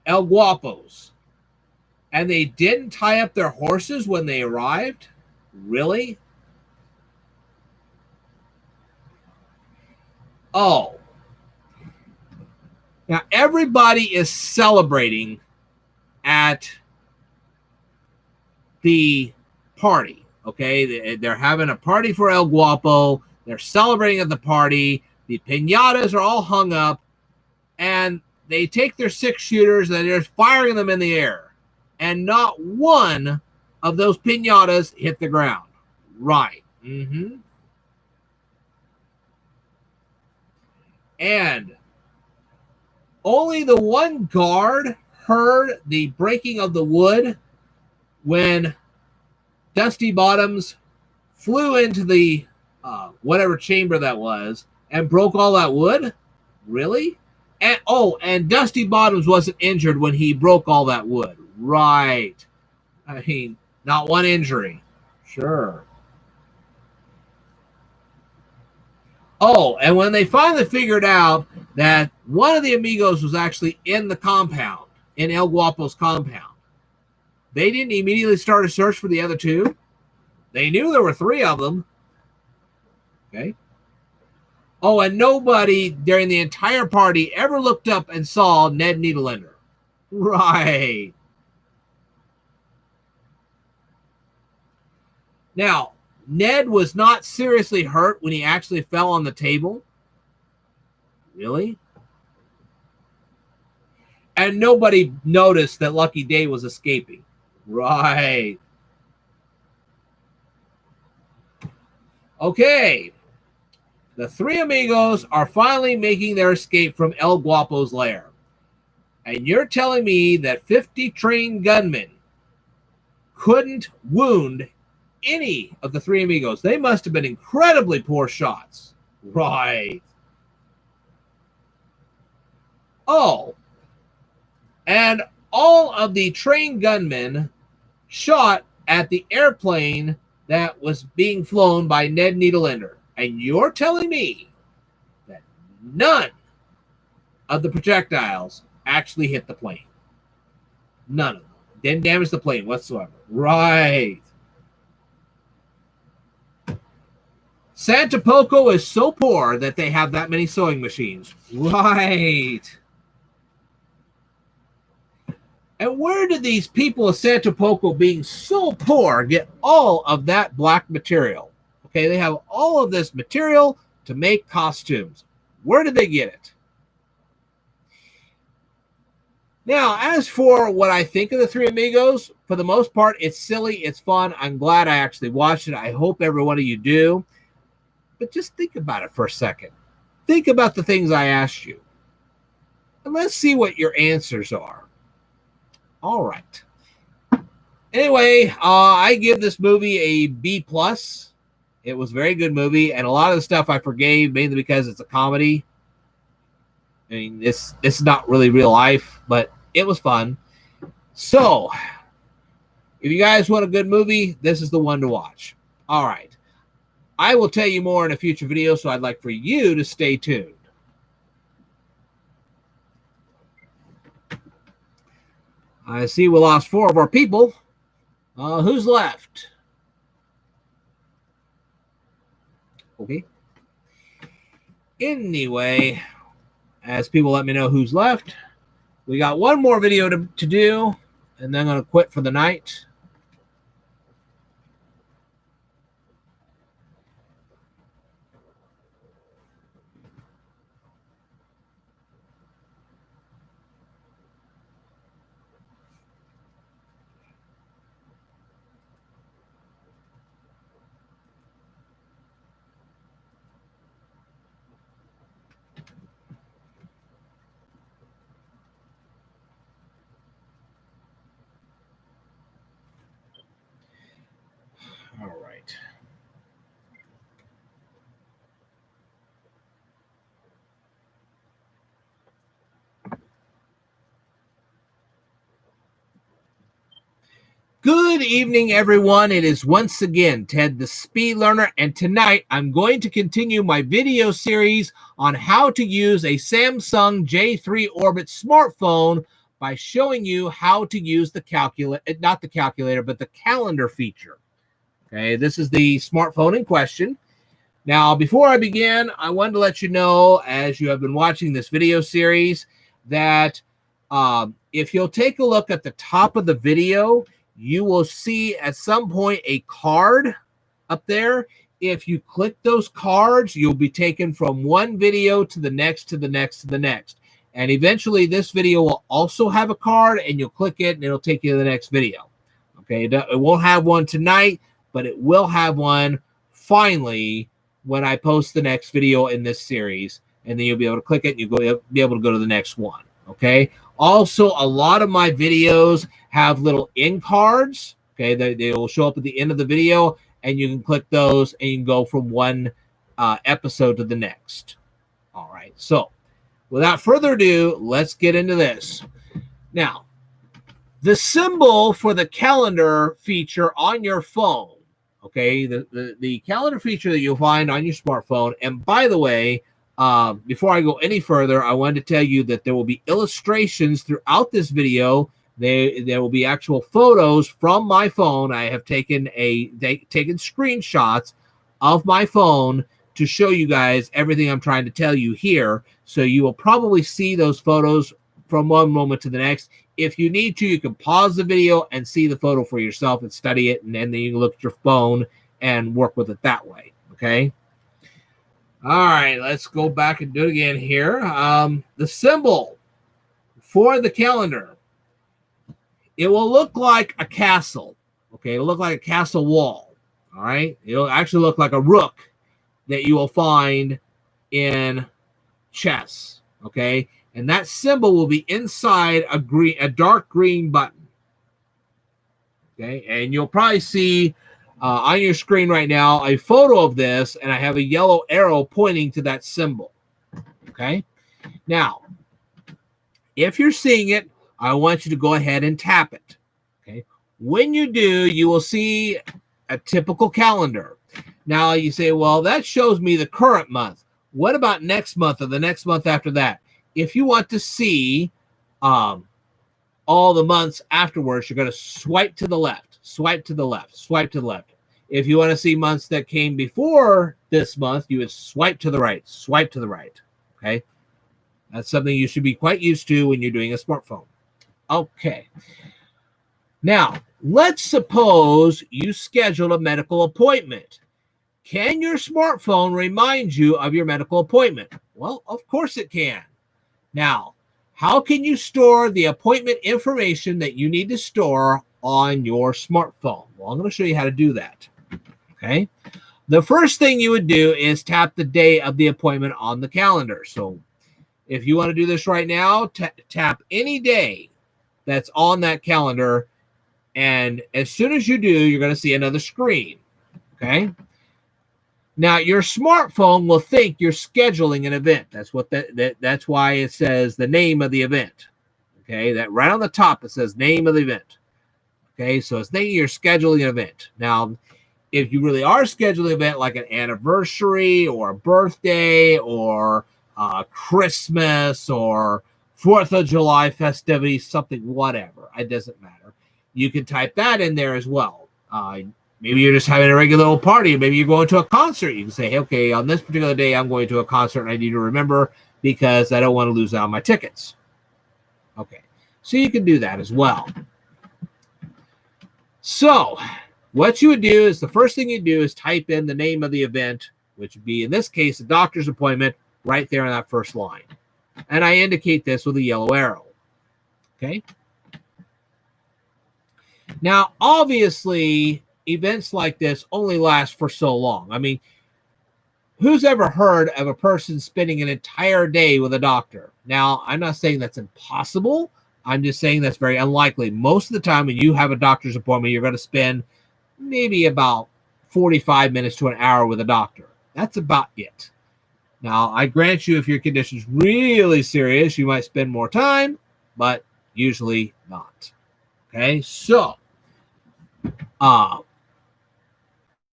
A: El Guapo's, and they didn't tie up their horses when they arrived? Really? Oh. Now, everybody is celebrating at the party, okay? They're having a party for El Guapo. They're celebrating at the party. The piñatas are all hung up, and they take their six-shooters and they're firing them in the air. And not one of those piñatas hit the ground. Right. Mm-hmm. And only the one guard heard the breaking of the wood when Dusty Bottoms flew into the whatever chamber that was and broke all that wood. Really? And Dusty Bottoms wasn't injured when he broke all that wood. Right. I mean, not one injury. Sure. Oh, and when they finally figured out that one of the Amigos was actually in the compound, in El Guapo's compound, they didn't immediately start a search for the other two. They knew there were three of them. Okay. Oh, and nobody during the entire party ever looked up and saw Ned Niederlander. Right. Now, Ned was not seriously hurt when he actually fell on the table. Really? And nobody noticed that Lucky Day was escaping. Right. Okay. The Three Amigos are finally making their escape from El Guapo's lair. And you're telling me that 50 trained gunmen couldn't wound any of the Three Amigos? They must have been incredibly poor shots. Right. Oh. And all of the trained gunmen shot at the airplane that was being flown by Ned Niederlander. And you're telling me that none of the projectiles actually hit the plane. None of them. Didn't damage the plane whatsoever. Right. Santa Poco is so poor that they have that many sewing machines. Right. And where did these people of Santa Poco, being so poor, get all of that black material? Okay, they have all of this material to make costumes. Where did they get it? Now, as for what I think of the Three Amigos, for the most part, it's silly, it's fun. I'm glad I actually watched it. I hope every one of you do. But just think about it for a second. Think about the things I asked you. And let's see what your answers are. All right. Anyway, I give this movie a B plus. It was a very good movie, and a lot of the stuff I forgave mainly because it's a comedy. I mean, this is not really real life, but it was fun. So, if you guys want a good movie, this is the one to watch. All right. I will tell you more in a future video, so I'd like for you to stay tuned. I see we lost 4 of our people. Who's left? Okay. Anyway, as people let me know who's left, we got one more video to do, and then I'm going to quit for the night. All right. Good evening, everyone. It is once again Ted the Speed Learner, and tonight I'm going to continue my video series on how to use a Samsung J3 Orbit smartphone by showing you how to use the not the calculator, but the calendar feature. Okay, this is the smartphone in question. Now, before I begin, I wanted to let you know, as you have been watching this video series, that if you'll take a look at the top of the video, you will see at some point a card up there. If you click those cards, you'll be taken from one video to the next, to the next, to the next. And eventually this video will also have a card, and you'll click it and it'll take you to the next video. Okay, it won't have one tonight, but it will have one finally when I post the next video in this series. And then you'll be able to click it and you'll be able to go to the next one. Okay. Also, a lot of my videos have little end cards. Okay, they will show up at the end of the video, and you can click those and you can go from one episode to the next. All right, so without further ado, let's get into this. Now, the symbol for the calendar feature on your phone, okay, the calendar feature that you'll find on your smartphone, and by the way, before I go any further, I wanted to tell you that there will be illustrations throughout this video. There will be actual photos from my phone. I have taken screenshots of my phone to show you guys everything I'm trying to tell you here. So you will probably see those photos from one moment to the next. If you need to, you can pause the video and see the photo for yourself and study it, and then you can look at your phone and work with it that way. Okay. All right, let's go back and do it again here. The symbol for the calendar, it will look like a castle. Okay, it'll look like a castle wall. All right, it'll actually look like a rook that you will find in chess. Okay, and that symbol will be inside a dark green button. Okay, and you'll probably see on your screen right now a photo of this, and I have a yellow arrow pointing to that symbol. Okay, now if you're seeing it, I want you to go ahead and tap it. Okay, when you do, you will see a typical calendar. Now you say, well, that shows me the current month. What about next month or the next month after that? If you want to see all the months afterwards, you're going to swipe to the left. Swipe to the left, swipe to the left. If you want to see months that came before this month, you would swipe to the right, swipe to the right. Okay. That's something you should be quite used to when you're doing a smartphone. Okay. Now, let's suppose you scheduled a medical appointment. Can your smartphone remind you of your medical appointment? Well, of course it can. Now, how can you store the appointment information that you need to store on your smartphone? Well, I'm going to show you how to do that. Okay. The first thing you would do is tap the day of the appointment on the calendar. So If you want to do this right now, tap any day that's on that calendar. And as soon as you do, you're going to see another screen. Okay. Now your smartphone will think you're scheduling an event. That's what that's why it says the name of the event. Okay. That right on the top, it says name of the event. Okay. So it's thinking you're scheduling an event. Now, if you really are scheduling an event like an anniversary or a birthday or Christmas or 4th of July festivities, something, whatever, it doesn't matter. You can type that in there as well. Maybe you're just having a regular old party. Maybe you're going to a concert. You can say, hey, okay, on this particular day, I'm going to a concert and I need to remember because I don't want to lose out on my tickets. Okay, so you can do that as well. So what you would do is the first thing you do is type in the name of the event, which would be, in this case, a doctor's appointment right there in that first line. And I indicate this with a yellow arrow. Okay. Now, obviously, events like this only last for so long. I mean, who's ever heard of a person spending an entire day with a doctor? Now, I'm not saying that's impossible. I'm just saying that's very unlikely. Most of the time when you have a doctor's appointment, you're going to spend maybe about 45 minutes to an hour with a doctor. That's about it. Now, I grant you, if your condition's really serious, you might spend more time, but usually not. Okay, so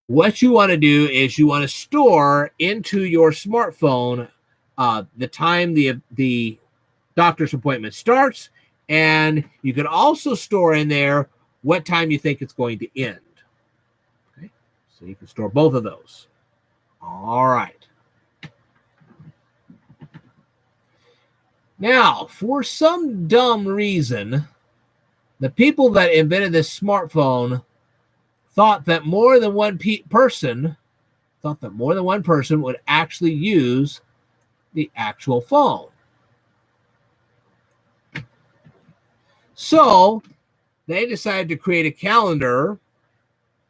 A: what you want to do is you want to store into your smartphone the time the doctor's appointment starts, and you can also store in there what time you think it's going to end. Okay, so you can store both of those. All right. Now, for some dumb reason, the people that invented this smartphone thought that more than one person would actually use the actual phone. So they decided to create a calendar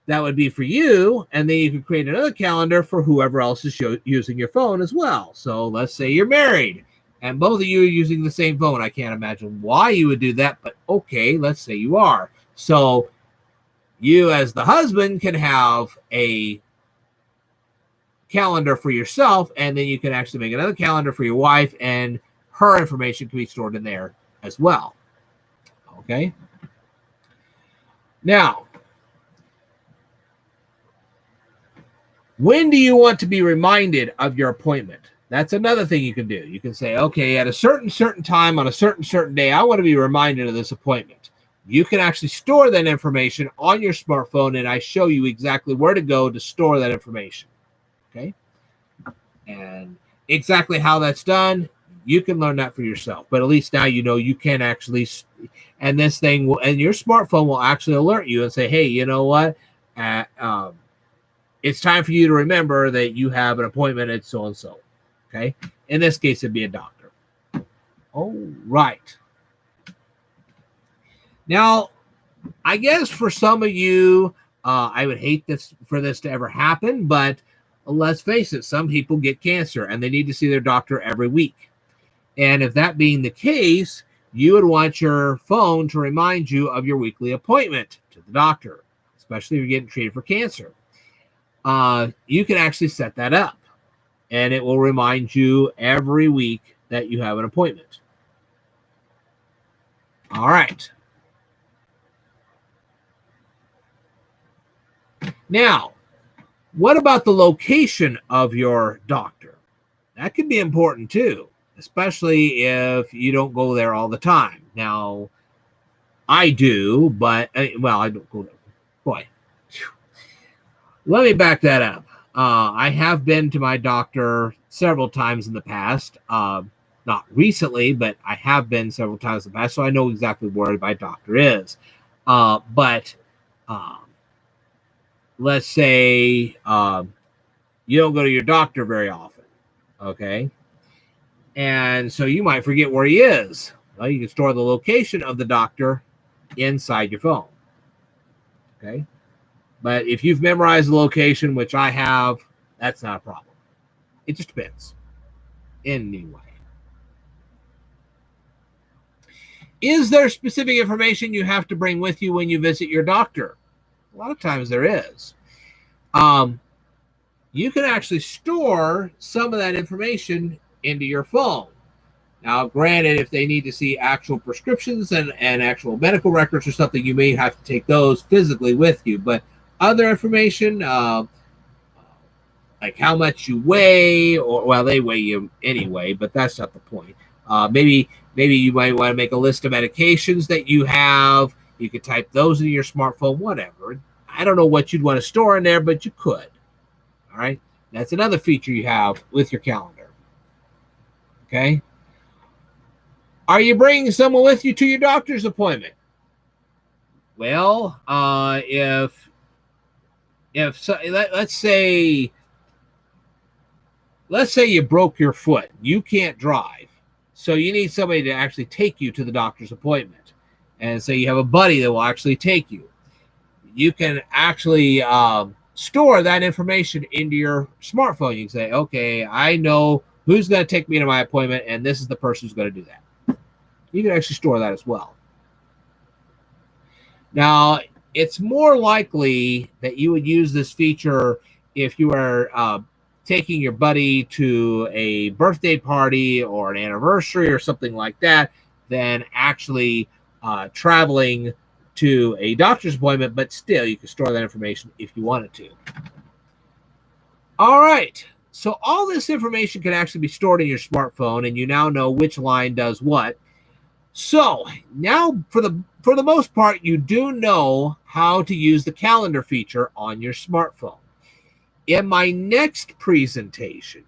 A: that would be for you, and then you could create another calendar for whoever else is using your phone as well. So let's say you're married and both of you are using the same phone. I can't imagine why you would do that, but okay, let's say you are. So you as the husband can have a calendar for yourself, and then you can actually make another calendar for your wife, and her information can be stored in there as well. Okay. Now, when do you want to be reminded of your appointment? That's another thing you can do. You can say, okay, at a certain time on a certain day, I want to be reminded of this appointment. You can actually store that information on your smartphone, and I show you exactly where to go to store that information. Okay? And exactly how that's done, you can learn that for yourself. But at least now you know you can actually, and this thing will, and your smartphone will actually alert you and say, hey, you know what? It's time for you to remember that you have an appointment at so-and-so. Okay? In this case, it'd be a doctor. All right. Now, I guess for some of you, I would hate for this to ever happen, but let's face it, some people get cancer and they need to see their doctor every week. And if that being the case, you would want your phone to remind you of your weekly appointment to the doctor, especially if you're getting treated for cancer. You can actually set that up, and it will remind you every week that you have an appointment. All right. Now, what about the location of your doctor? That could be important too, especially if you don't go there all the time. Now, I do, but, well, I don't go there. Boy, let me back that up. I have been to my doctor several times in the past. Not recently, but I have been several times in the past, so I know exactly where my doctor is. But let's say you don't go to your doctor very often, okay? And so you might forget where he is. Well, you can store the location of the doctor inside your phone, okay? But if you've memorized the location, which I have, that's not a problem. It just depends. Anyway. Is there specific information you have to bring with you when you visit your doctor? A lot of times there is. You can actually store some of that information into your phone. Now, granted, if they need to see actual prescriptions and actual medical records or something, you may have to take those physically with you. But other information, like how much you weigh, or well, they weigh you anyway, but that's not the point. Maybe you might want to make a list of medications that you have. You could type those into your smartphone, whatever. I don't know what you'd want to store in there, but you could. All right. That's another feature you have with your calendar. Okay. Are you bringing someone with you to your doctor's appointment? Well, if so, let's say you broke your foot, you can't drive, so you need somebody to actually take you to the doctor's appointment, and say you have a buddy that will actually take you. You can actually store that information into your smartphone. You can say, okay, I know who's going to take me to my appointment, and this is the person who's going to do that. You can actually store that as well. Now, it's more likely that you would use this feature if you are taking your buddy to a birthday party or an anniversary or something like that than actually traveling to a doctor's appointment, but still you can store that information if you wanted to. All right. So all this information can actually be stored in your smartphone, and you now know which line does what. So now for the most part, you do know how to use the calendar feature on your smartphone. In my next presentation,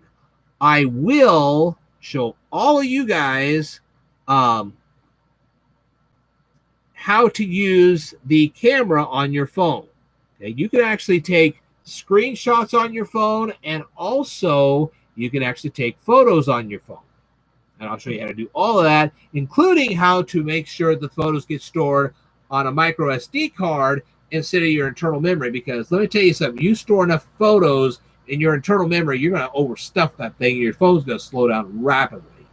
A: I will show all of you guys how to use the camera on your phone. Okay, you can actually take screenshots on your phone, and also you can actually take photos on your phone. And I'll show you how to do all of that, including how to make sure the photos get stored on a micro SD card instead of your internal memory. Because let me tell you something, you store enough photos in your internal memory, you're going to overstuff that thing, and your phone's going to slow down rapidly.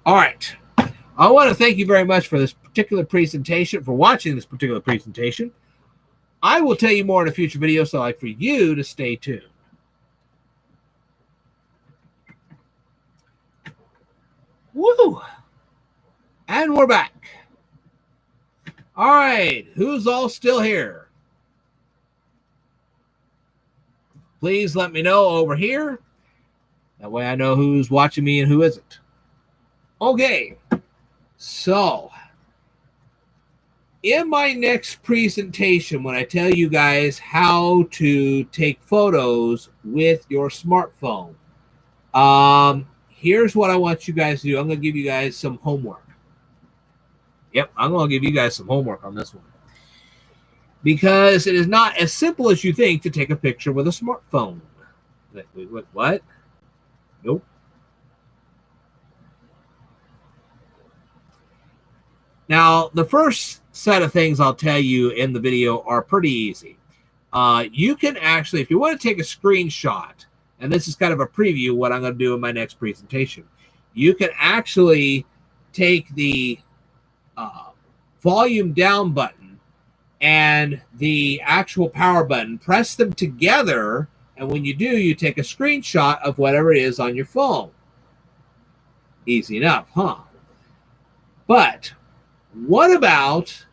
A: All right. I want to thank you very much for this particular presentation, for watching this particular presentation. I will tell you more in a future video, so I'd like for you to stay tuned. Woo! And we're back. All right. Who's all still here? Please let me know over here. That way I know who's watching me and who isn't. Okay. So, in my next presentation, when I tell you guys how to take photos with your smartphone, here's what I want you guys to do. I'm going to give you guys some homework. Yep, I'm going to give you guys some homework on this one. Because it is not as simple as you think to take a picture with a smartphone. Wait, what? Nope. Now, the first set of things I'll tell you in the video are pretty easy. You can actually, if you want to take a screenshot, and this is kind of a preview of what I'm going to do in my next presentation, you can actually take the volume down button and the actual power button, press them together, and when you do, you take a screenshot of whatever it is on your phone. Easy enough, huh? But what about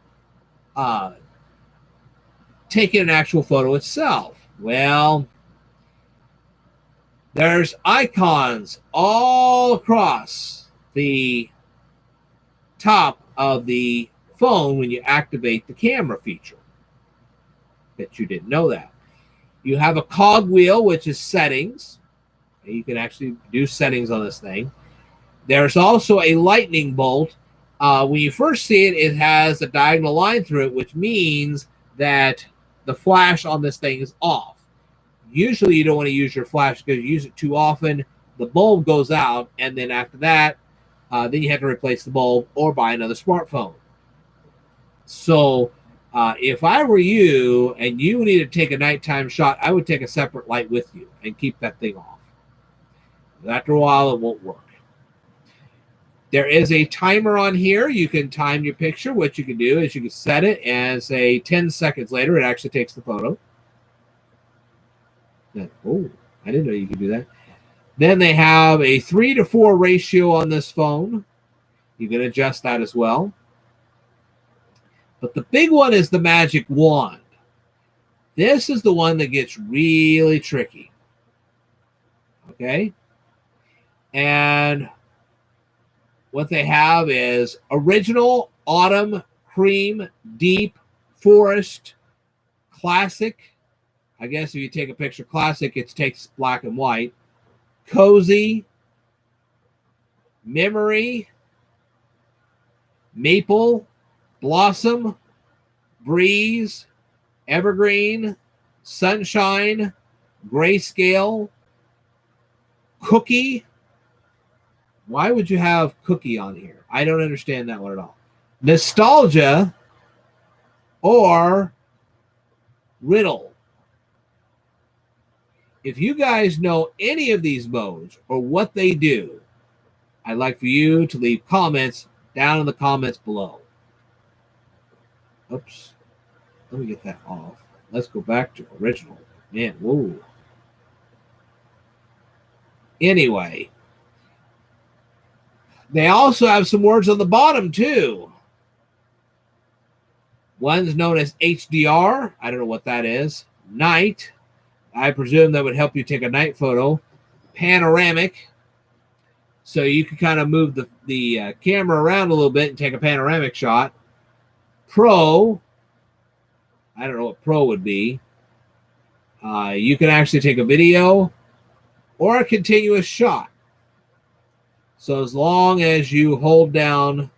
A: taking an actual photo itself? Well, there's icons all across the top of the phone when you activate the camera feature. Bet you didn't know that. You have a cog wheel, which is settings. You can actually do settings on this thing. There's also a lightning bolt. When you first see it, it has a diagonal line through it, which means that the flash on this thing is off. Usually you don't want to use your flash because you use it too often. The bulb goes out, and then after that, then you have to replace the bulb or buy another smartphone. So if I were you and you needed to take a nighttime shot, I would take a separate light with you and keep that thing off. After a while, it won't work. There is a timer on here. You can time your picture. What you can do is you can set it and say 10 seconds later, it actually takes the photo. Oh, I didn't know you could do that. Then they have a 3:4 ratio on this phone. You can adjust that as well. But the big one is the Magic Wand. This is the one that gets really tricky. Okay? And what they have is original, autumn, cream, deep, forest, classic. I guess if you take a picture classic, it takes black and white. Cozy, memory, maple, blossom, breeze, evergreen, sunshine, grayscale, cookie. Why would you have cookie on here? I don't understand that one at all. Nostalgia or riddle. If you guys know any of these modes or what they do, I'd like for you to leave comments down in the comments below. Oops. Let me get that off. Let's go back to original. Man, whoa. Anyway, they also have some words on the bottom too. One's known as HDR. I don't know what that is. Night. I presume that would help you take a night photo. Panoramic. So you can kind of move the camera around a little bit and take a panoramic shot. Pro. I don't know what pro would be. You can actually take a video or a continuous shot. So as long as you hold down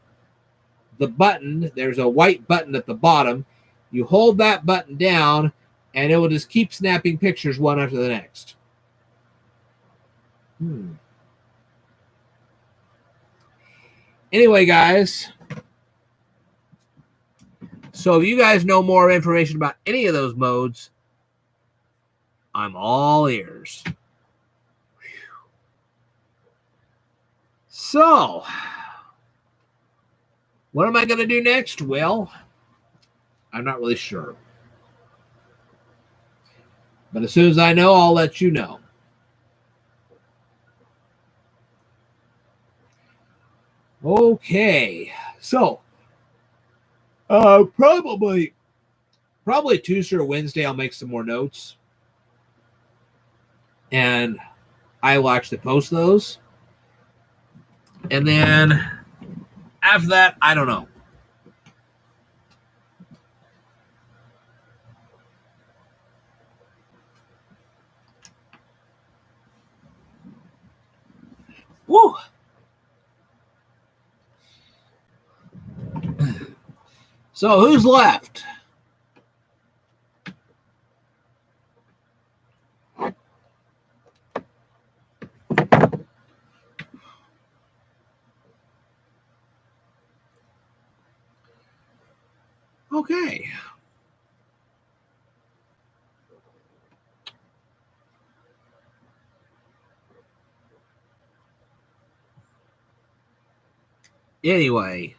A: the button, there's a white button at the bottom. You hold that button down, and it will just keep snapping pictures one after the next. Anyway, guys, so if you guys know more information about any of those modes, I'm all ears. So, what am I going to do next? Well, I'm not really sure. But as soon as I know, I'll let you know. Okay. So, probably Tuesday or Wednesday, I'll make some more notes. And I will actually post those. And then after that, I don't know. Woo! So who's left? Okay. Anyway.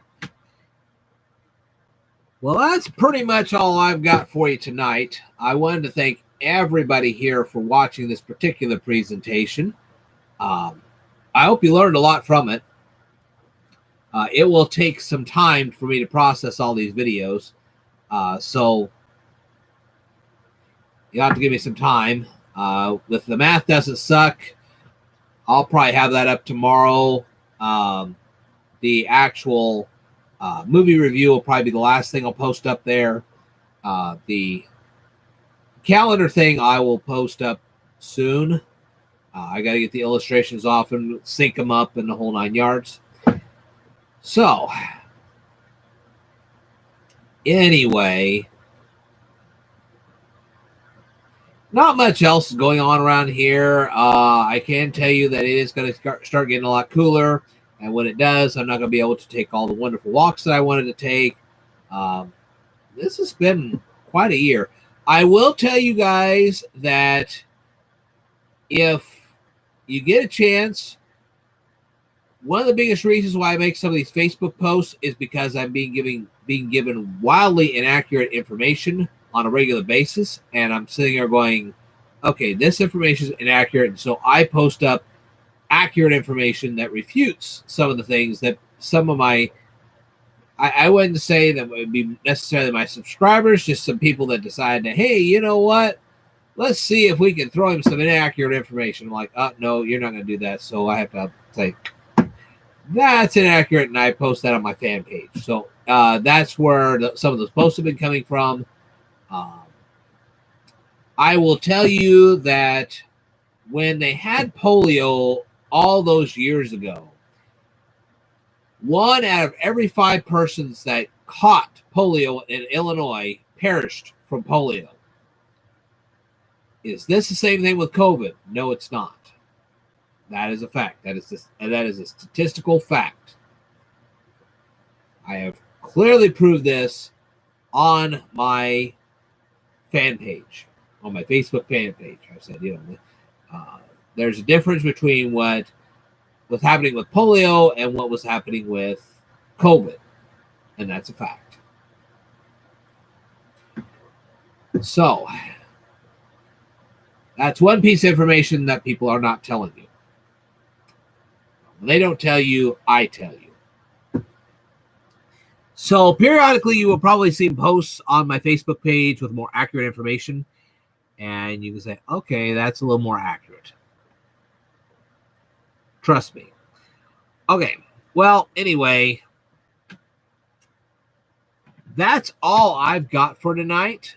A: Well, that's pretty much all I've got for you tonight. I wanted to thank everybody here for watching this particular presentation. I hope you learned a lot from it. It will take some time for me to process all these videos. So you'll have to give me some time. If the math doesn't suck, I'll probably have that up tomorrow. The actual movie review will probably be the last thing I'll post up there. The calendar thing I will post up soon. I got to get the illustrations off and sync them up in the whole 9 yards. So, anyway, not much else is going on around here. I can tell you that it is going to start getting a lot cooler. And when it does, I'm not going to be able to take all the wonderful walks that I wanted to take. This has been quite a year. I will tell you guys that if you get a chance, One of the biggest reasons why I make some of these Facebook posts is because I'm being given wildly inaccurate information on a regular basis, and I'm sitting there going, okay, this information is inaccurate, and so I post up accurate information that refutes some of the things that some of my I wouldn't say that would be necessarily my subscribers, just some people that decide to, hey, you know what? Let's see if we can throw him some inaccurate information. I'm like, no, you're not going to do that. So I have to say, that's inaccurate, and I post that on my fan page. So that's where some of those posts have been coming from. I will tell you that when they had polio all those years ago, 1 out of every 5 persons that caught polio in Illinois perished from polio. Is this the same thing with COVID? No, it's not. That is a fact. That is a statistical fact. I have clearly proved this on my fan page, on my Facebook fan page. I said, there's a difference between what was happening with polio and what was happening with COVID, and that's a fact. So that's one piece of information that people are not telling you. When they don't tell you, I tell you. So periodically you will probably see posts on my Facebook page with more accurate information, and you can say, okay, that's a little more accurate. Trust me. Okay, well, anyway, that's all I've got for tonight.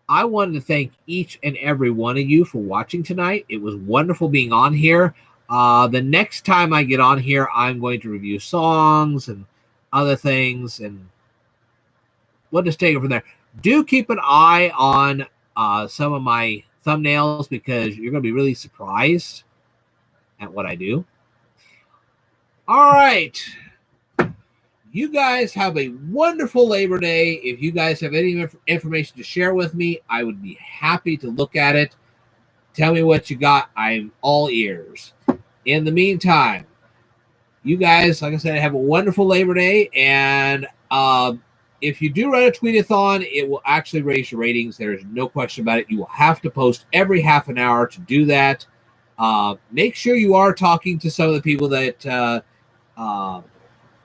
A: I wanted to thank each and every one of you for watching tonight. It was wonderful being on here. The next time I get on here, I'm going to review songs and other things, and we'll just take it from there. Do keep an eye on some of my thumbnails, because you're going to be really surprised at what I do. All right. You guys have a wonderful Labor Day. If you guys have any information to share with me, I would be happy to look at it. Tell me what you got. I'm all ears. In the meantime, you guys, like I said, have a wonderful Labor Day. And if you do run a tweet-a-thon, it will actually raise your ratings. There's no question about it. You will have to post every half an hour to do that. Make sure you are talking to some of the people that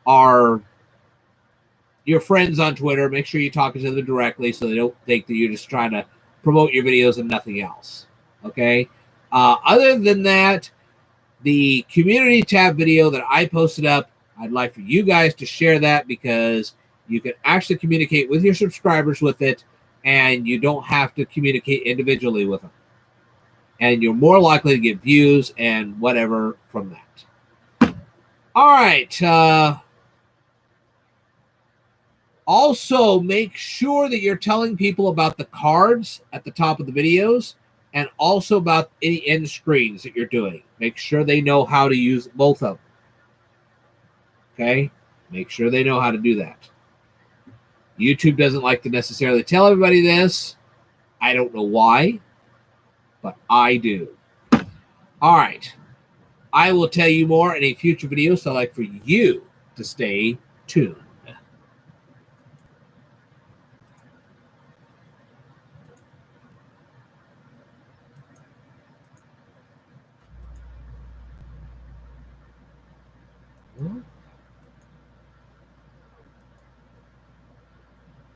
A: are your friends on Twitter. Make sure you're talking to them directly so they don't think that you're just trying to promote your videos and nothing else. Okay? Other than that, the community tab video that I posted up, I'd like for you guys to share that, because you can actually communicate with your subscribers with it, and you don't have to communicate individually with them. And you're more likely to get views and whatever from that. All right. Also, make sure that you're telling people about the cards at the top of the videos, and also about any end screens that you're doing. Make sure they know how to use both of them. Okay? Make sure they know how to do that. YouTube doesn't like to necessarily tell everybody this. I don't know why, but I do. All right. I will tell you more in a future video, so I'd like for you to stay tuned.